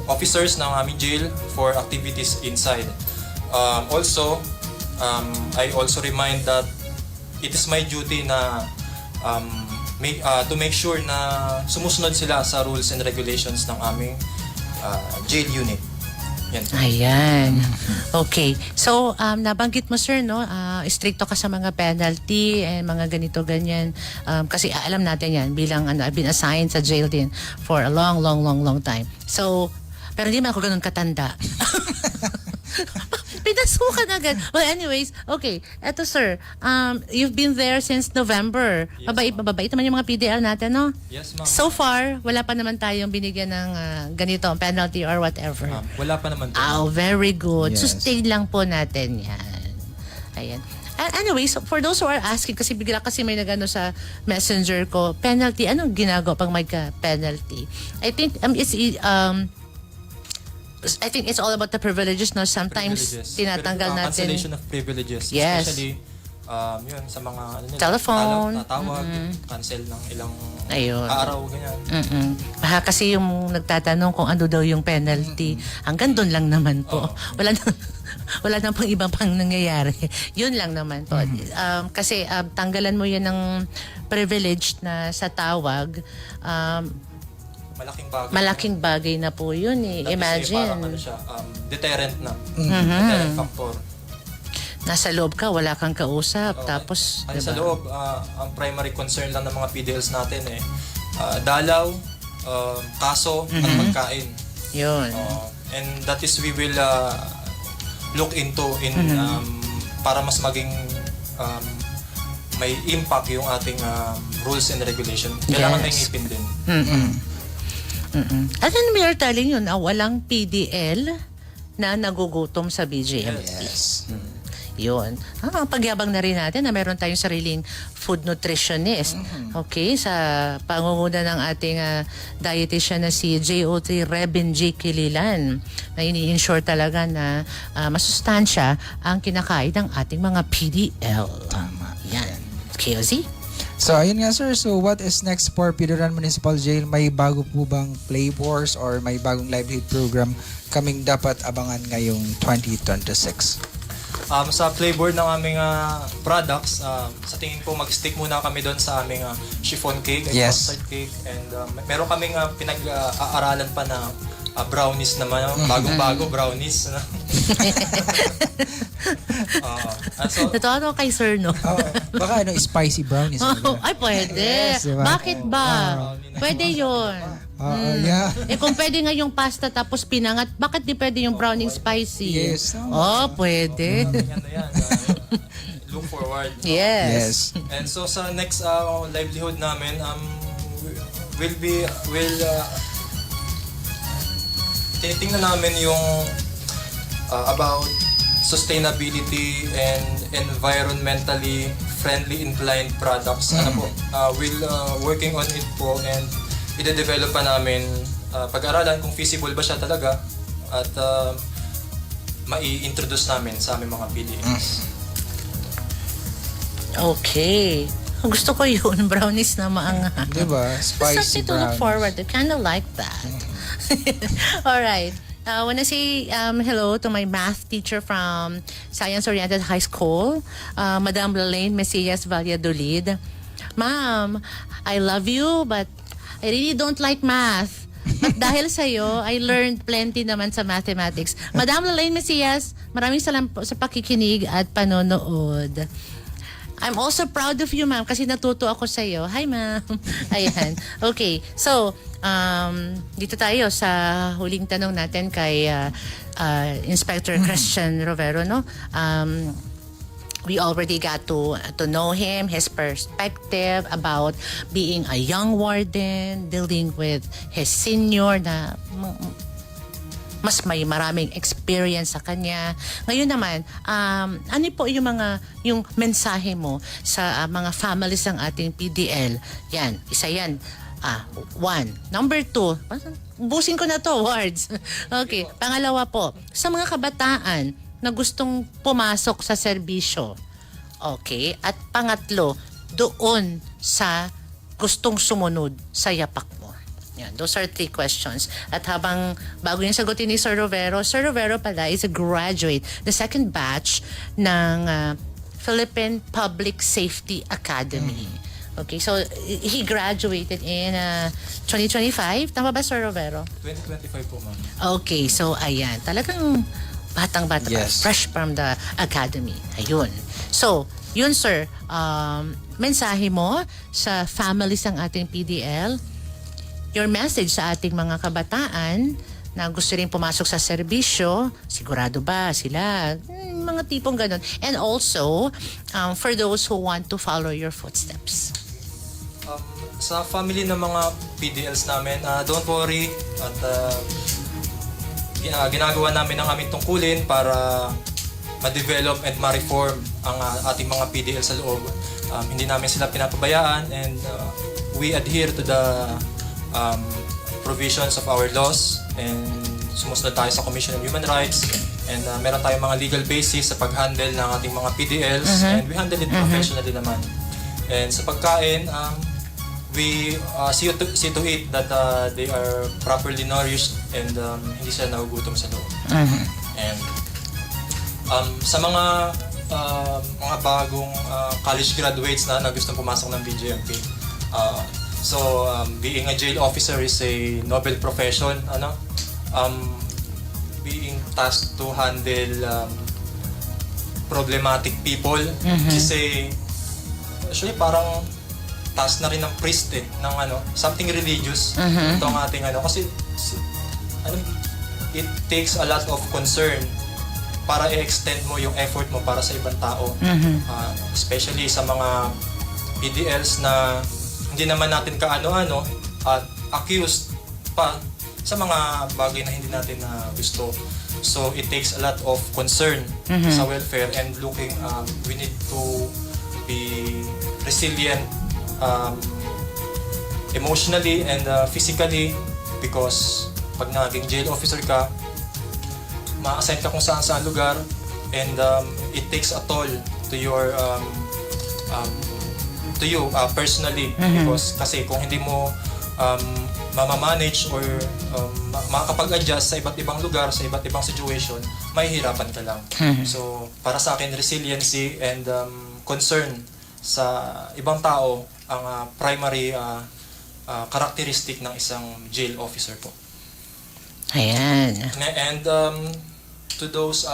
officers ng aming jail for activities inside. Also, I also remind that it is my duty na to make sure na sumusunod sila sa rules and regulations ng aming jail unit. Yan. Ayan. Okay. So, nabanggit mo, sir, no? Stricto ka sa mga penalty and mga ganito, ganyan. Kasi alam natin yan bilang I've been assigned sa jail din for a long time. So, pero hindi man ako ganun katanda. Pasukan agad. Well, anyways, okay. Eto, sir. You've been there since November. Yes, Mabait naman yung mga PDL natin, no? Yes, ma'am. So far, wala pa naman tayong binigyan ng ganito, penalty or whatever. Wala pa naman po. Oh, very good. Yes. Sustain lang po natin yan. Ayan. And anyways, for those who are asking, kasi bigla kasi may nagano sa messenger ko, penalty, anong ginagawa pag may penalty? I think it's all about the privileges, no? Sometimes Privileges. tinatanggal natin. Cancellation of privileges. Yes. Especially, yun, sa mga ano nila, Telephone. tatawag, cancel ng ilang Ayun. araw, ganyan. Baka kasi yung nagtatanong kung ano daw yung penalty, hanggang doon lang naman po. Wala na pang ibang pang nangyayari. Yun lang naman po. Kasi tanggalan mo yan ng privilege na sa tawag, Malaking bagay. malaking bagay na po yun eh. That is Imagine. parang ano siya, deterrent na. Deterrent factor. Nasa loob ka, wala kang kausap. Tapos, Ay, diba? sa loob, ang primary concern lang ng mga PDLs natin dalaw, kaso, at pagkain. Yun. And that is we will look into para mas maging may impact yung ating rules and regulation. Kailangan may Yes. ngipin din. At then we are telling you na walang PDL na nagugutom sa BGMP. Yes. Yun. Pagyabang na rin natin na meron tayong sariling food nutritionist. Okay? Sa pangunguna ng ating dietitian na si JOT Rebin J. Kililan na ini-ensure talaga na masustansya ang kinakain ng ating mga PDL. Tama. Yan. KOZ? So, ayun nga sir. So, what is next for Pidoran Municipal Jail? May bago po bang Playboards or may bagong livelihood program kaming dapat abangan ngayong 2026? Sa flavor ng aming products, sa tingin ko mag-stick muna kami doon sa aming chiffon cake, Yes. custard cake, and meron kaming pinag-aaralan pa na brownies naman, bagong-bago brownies. So, Totoo kay sir, no? Baka spicy brownies. Ay, pwede. Yes, diba? Bakit ba? Pwede yun. Yeah. Kung pede nga yung pasta tapos pinangat, bakit di pwede yung browning spicy? Yes. Pwede. yan. Look forward. Yes. And so sa next livelihood namin, we'll tinitingnan namin yung about sustainability and environmentally friendly inclined products. We'll working on it po, and ide-develop pa namin pag-aralan kung feasible ba siya talaga, at mai-introduce namin sa aming mga PDAs. Okay. Gusto ko yun, brownies na maanghang. Diba? Spicy Something to look brownies. forward to. Kind of like that. All right. I want to say hello to my math teacher from Science Oriented High School, Madam Lelaine Mesias Valladolid. Ma'am, I love you, but I really don't like math. But dahil sa'yo, I learned plenty naman sa mathematics. Madam Lelaine Mesias, maraming salamat po sa pakikinig at panonood. I'm also proud of you, ma'am, kasi natuto ako sa iyo. Hi, ma'am. Ayan. Okay. So, dito tayo sa huling tanong natin kay Inspector Christian Rovero, no? We already got to know him, his perspective about being a young warden, dealing with his senior na mas may maraming experience sa kanya. Ngayon naman, ano po yung mensahe mo sa mga families ng ating PDL? Yan, isa yan. One. Number 2, busin ko na to, words. Okay. Pangalawa po, sa mga kabataan na gustong pumasok sa serbisyo. Okay. At pangatlo, doon sa gustong sumunod sa yapak mo. Yan, those are 3 questions. At bago yung sagutin ni Sir Rovero pala is a graduate, the second batch ng Philippine Public Safety Academy. Okay, so he graduated in 2025. Tama ba, Sir Rovero? 2025 po, ma'am. Okay, so ayan, talagang batang-bata pa, Yes. fresh from the academy. Ayun. So, yun sir, mensahe mo sa families ng ating PDL, your message sa ating mga kabataan na gusto rin pumasok sa serbisyo, sigurado ba sila, mga mga tipong ganun. And also, for those who want to follow your footsteps. Sa family ng mga PDLs namin, don't worry at ginagawa namin ang aming tungkulin para ma-develop and ma-reform ang ating mga PDL sa loob. Hindi namin sila pinapabayaan and we adhere to the provisions of our laws and sumusunod tayo sa Commission on Human Rights and meron tayong mga legal basis sa pag-handle ng ating mga PDLs and we handle it professionally naman. And sa pagkain, we see to it that they are properly nourished and hindi sila nagugutom sa loob. And sa mga bagong college graduates na gustong pumasok ng BJMP, being a jail officer is a noble profession. Being tasked to handle problematic people is actually parang task na rin ng priest ng something religious. Ito ang ating kasi it takes a lot of concern para i-extend mo yung effort mo para sa ibang tao. Especially sa mga PDLs na hindi naman natin kaano-ano at accused pa sa mga bagay na hindi natin gusto. So it takes a lot of concern sa welfare and looking, we need to be resilient emotionally and physically because pag naging jail officer ka, ma-assign ka kung saan lugar and it takes a toll to your to you personally because kasi kung hindi mo mamamanage or makakapag-adjust sa iba't ibang lugar, sa iba't ibang situation, mahihirapan ka lang. So para sa akin, resiliency and concern sa ibang tao ang primary characteristic ng isang jail officer po. Ayan. And to those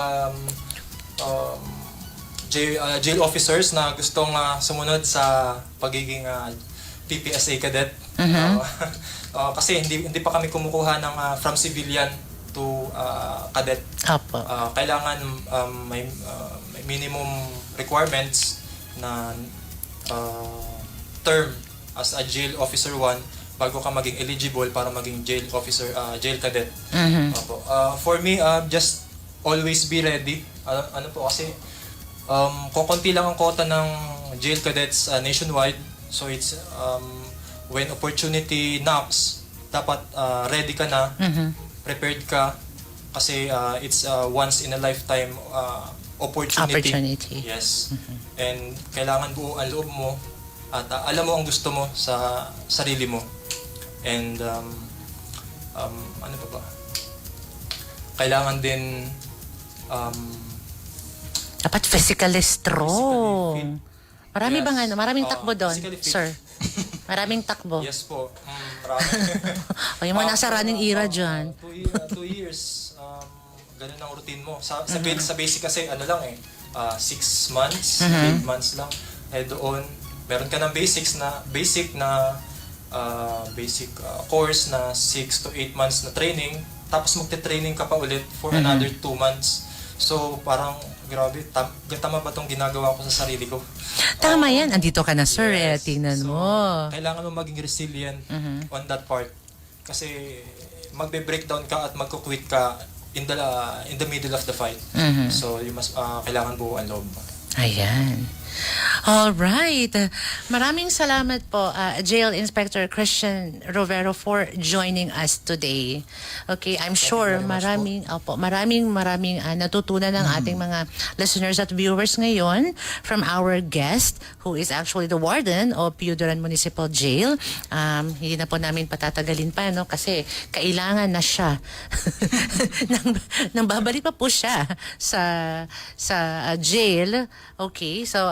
jail officers na gustong sumunod sa pagiging PPSA cadet, kasi hindi pa kami kumukuha ng from civilian to cadet. Apo. Kailangan may minimum requirements na term as a jail officer 1 bago ka maging eligible para maging jail officer, jail cadet. For me, just always be ready. Kasi kukunti lang ang quota ng jail cadets nationwide. So it's when opportunity knocks, dapat ready ka na, prepared ka kasi it's once in a lifetime opportunity. Yes. And kailangan buo ang loob mo at alam mo ang gusto mo sa sarili mo. And ano pa ba? Kailangan din Dapat physically strong. Marami Yes. bang maraming takbo doon, Physically fit. sir? Maraming takbo. Yes po. Marami. O yung mga nasa running era dyan. 2 years. Ganun ang routine mo. Sa basic kasi lang 6 months, 8 months lang. Doon, meron ka ng basic course na 6 to 8 months na training. Tapos magte-training ka pa ulit for another 2 months. So parang grabe, tama ba itong ginagawa ko sa sarili ko? Tama yan. Andito ka na, sir. Yes. Tingnan So, mo. kailangan mo maging resilient on that part. Kasi magbe-breakdown ka at magko-quit ka in the middle of the fight. So you must kailangan buo ang loob. Ayan. All right. Maraming salamat po, Jail Inspector Christian Rovero, for joining us today. Okay, I'm sure maraming natutunan ng ating mga listeners at viewers ngayon from our guest who is actually the warden of Piudaran Municipal Jail. Hindi na po namin patatagalin pa, no, kasi kailangan na siya nang babalik pa po siya sa jail. Okay, so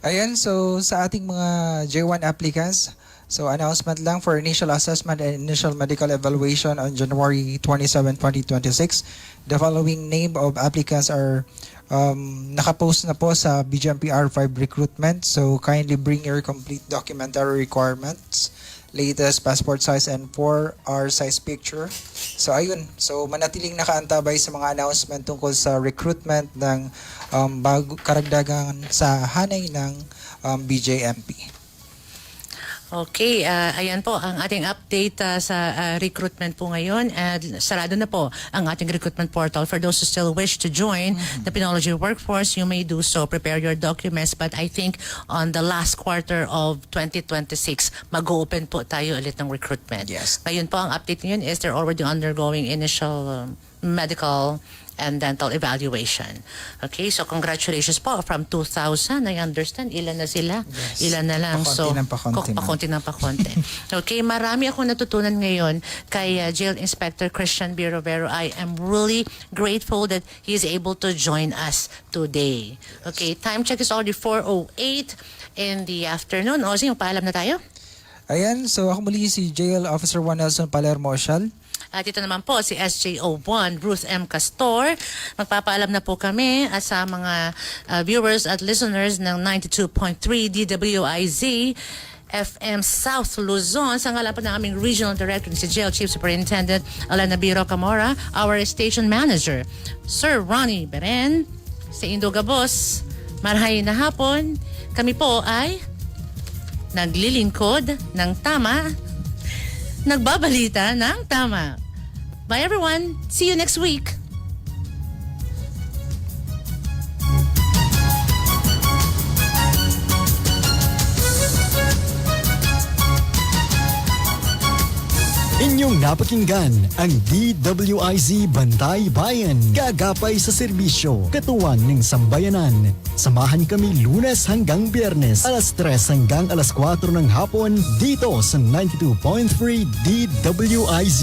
Ayan, so sa ating mga J1 applicants, so announcement lang for initial assessment and initial medical evaluation on January 27, 2026. The following name of applicants are nakapost na po sa BJMP R5 recruitment. So kindly bring your complete documentary requirements latest passport size and 4R size picture. So ayun, so manatiling nakaantabay sa mga announcement tungkol sa recruitment ng karagdagan sa hanay ng BJMP. Okay, ayan po ang ating update sa recruitment po ngayon. Sarado na po ang ating recruitment portal. For those who still wish to join the Pinology workforce, you may do so. Prepare your documents. But I think on the last quarter of 2026, mag-open po tayo ulit ng recruitment. Yes. Ngayon po, ang update ngayon is they're already undergoing initial medical and dental evaluation. Okay, so congratulations po. From 2,000, I understand, ilan na sila? Yes. Ilan na lang. Pakonti ng pakonti. Okay, marami akong natutunan ngayon kay Jail Inspector Christian B. Rovero. I am really grateful that he is able to join us today. Okay, time check is already 4:08 in the afternoon. Ozzy, paalam na tayo? Ayan, so ako muli si Jail Officer 1 Nelson Palermo Osyal. At ito naman po si SJO1 Ruth M. Castor. Magpapaalam na po kami sa mga viewers at listeners ng 92.3 DWIZ FM South Luzon. Sa ngalan po ng aming Regional Director, si Jail Chief Superintendent Elena B. Rocamora, our Station Manager, Sir Ronnie Beren, si Indo Gabos. Marhay na hapon. Kami po ay naglilingkod ng tama, nagbabalita ng tama. Bye everyone. See you next week. Inyong napakinggan ang DWIZ Bantay Bayan. Gagapay sa serbisyo, katuwang ng sambayanan. Samahan kami Lunes hanggang Biyernes, alas 3 hanggang alas 4 ng hapon dito sa 92.3 DWIZ.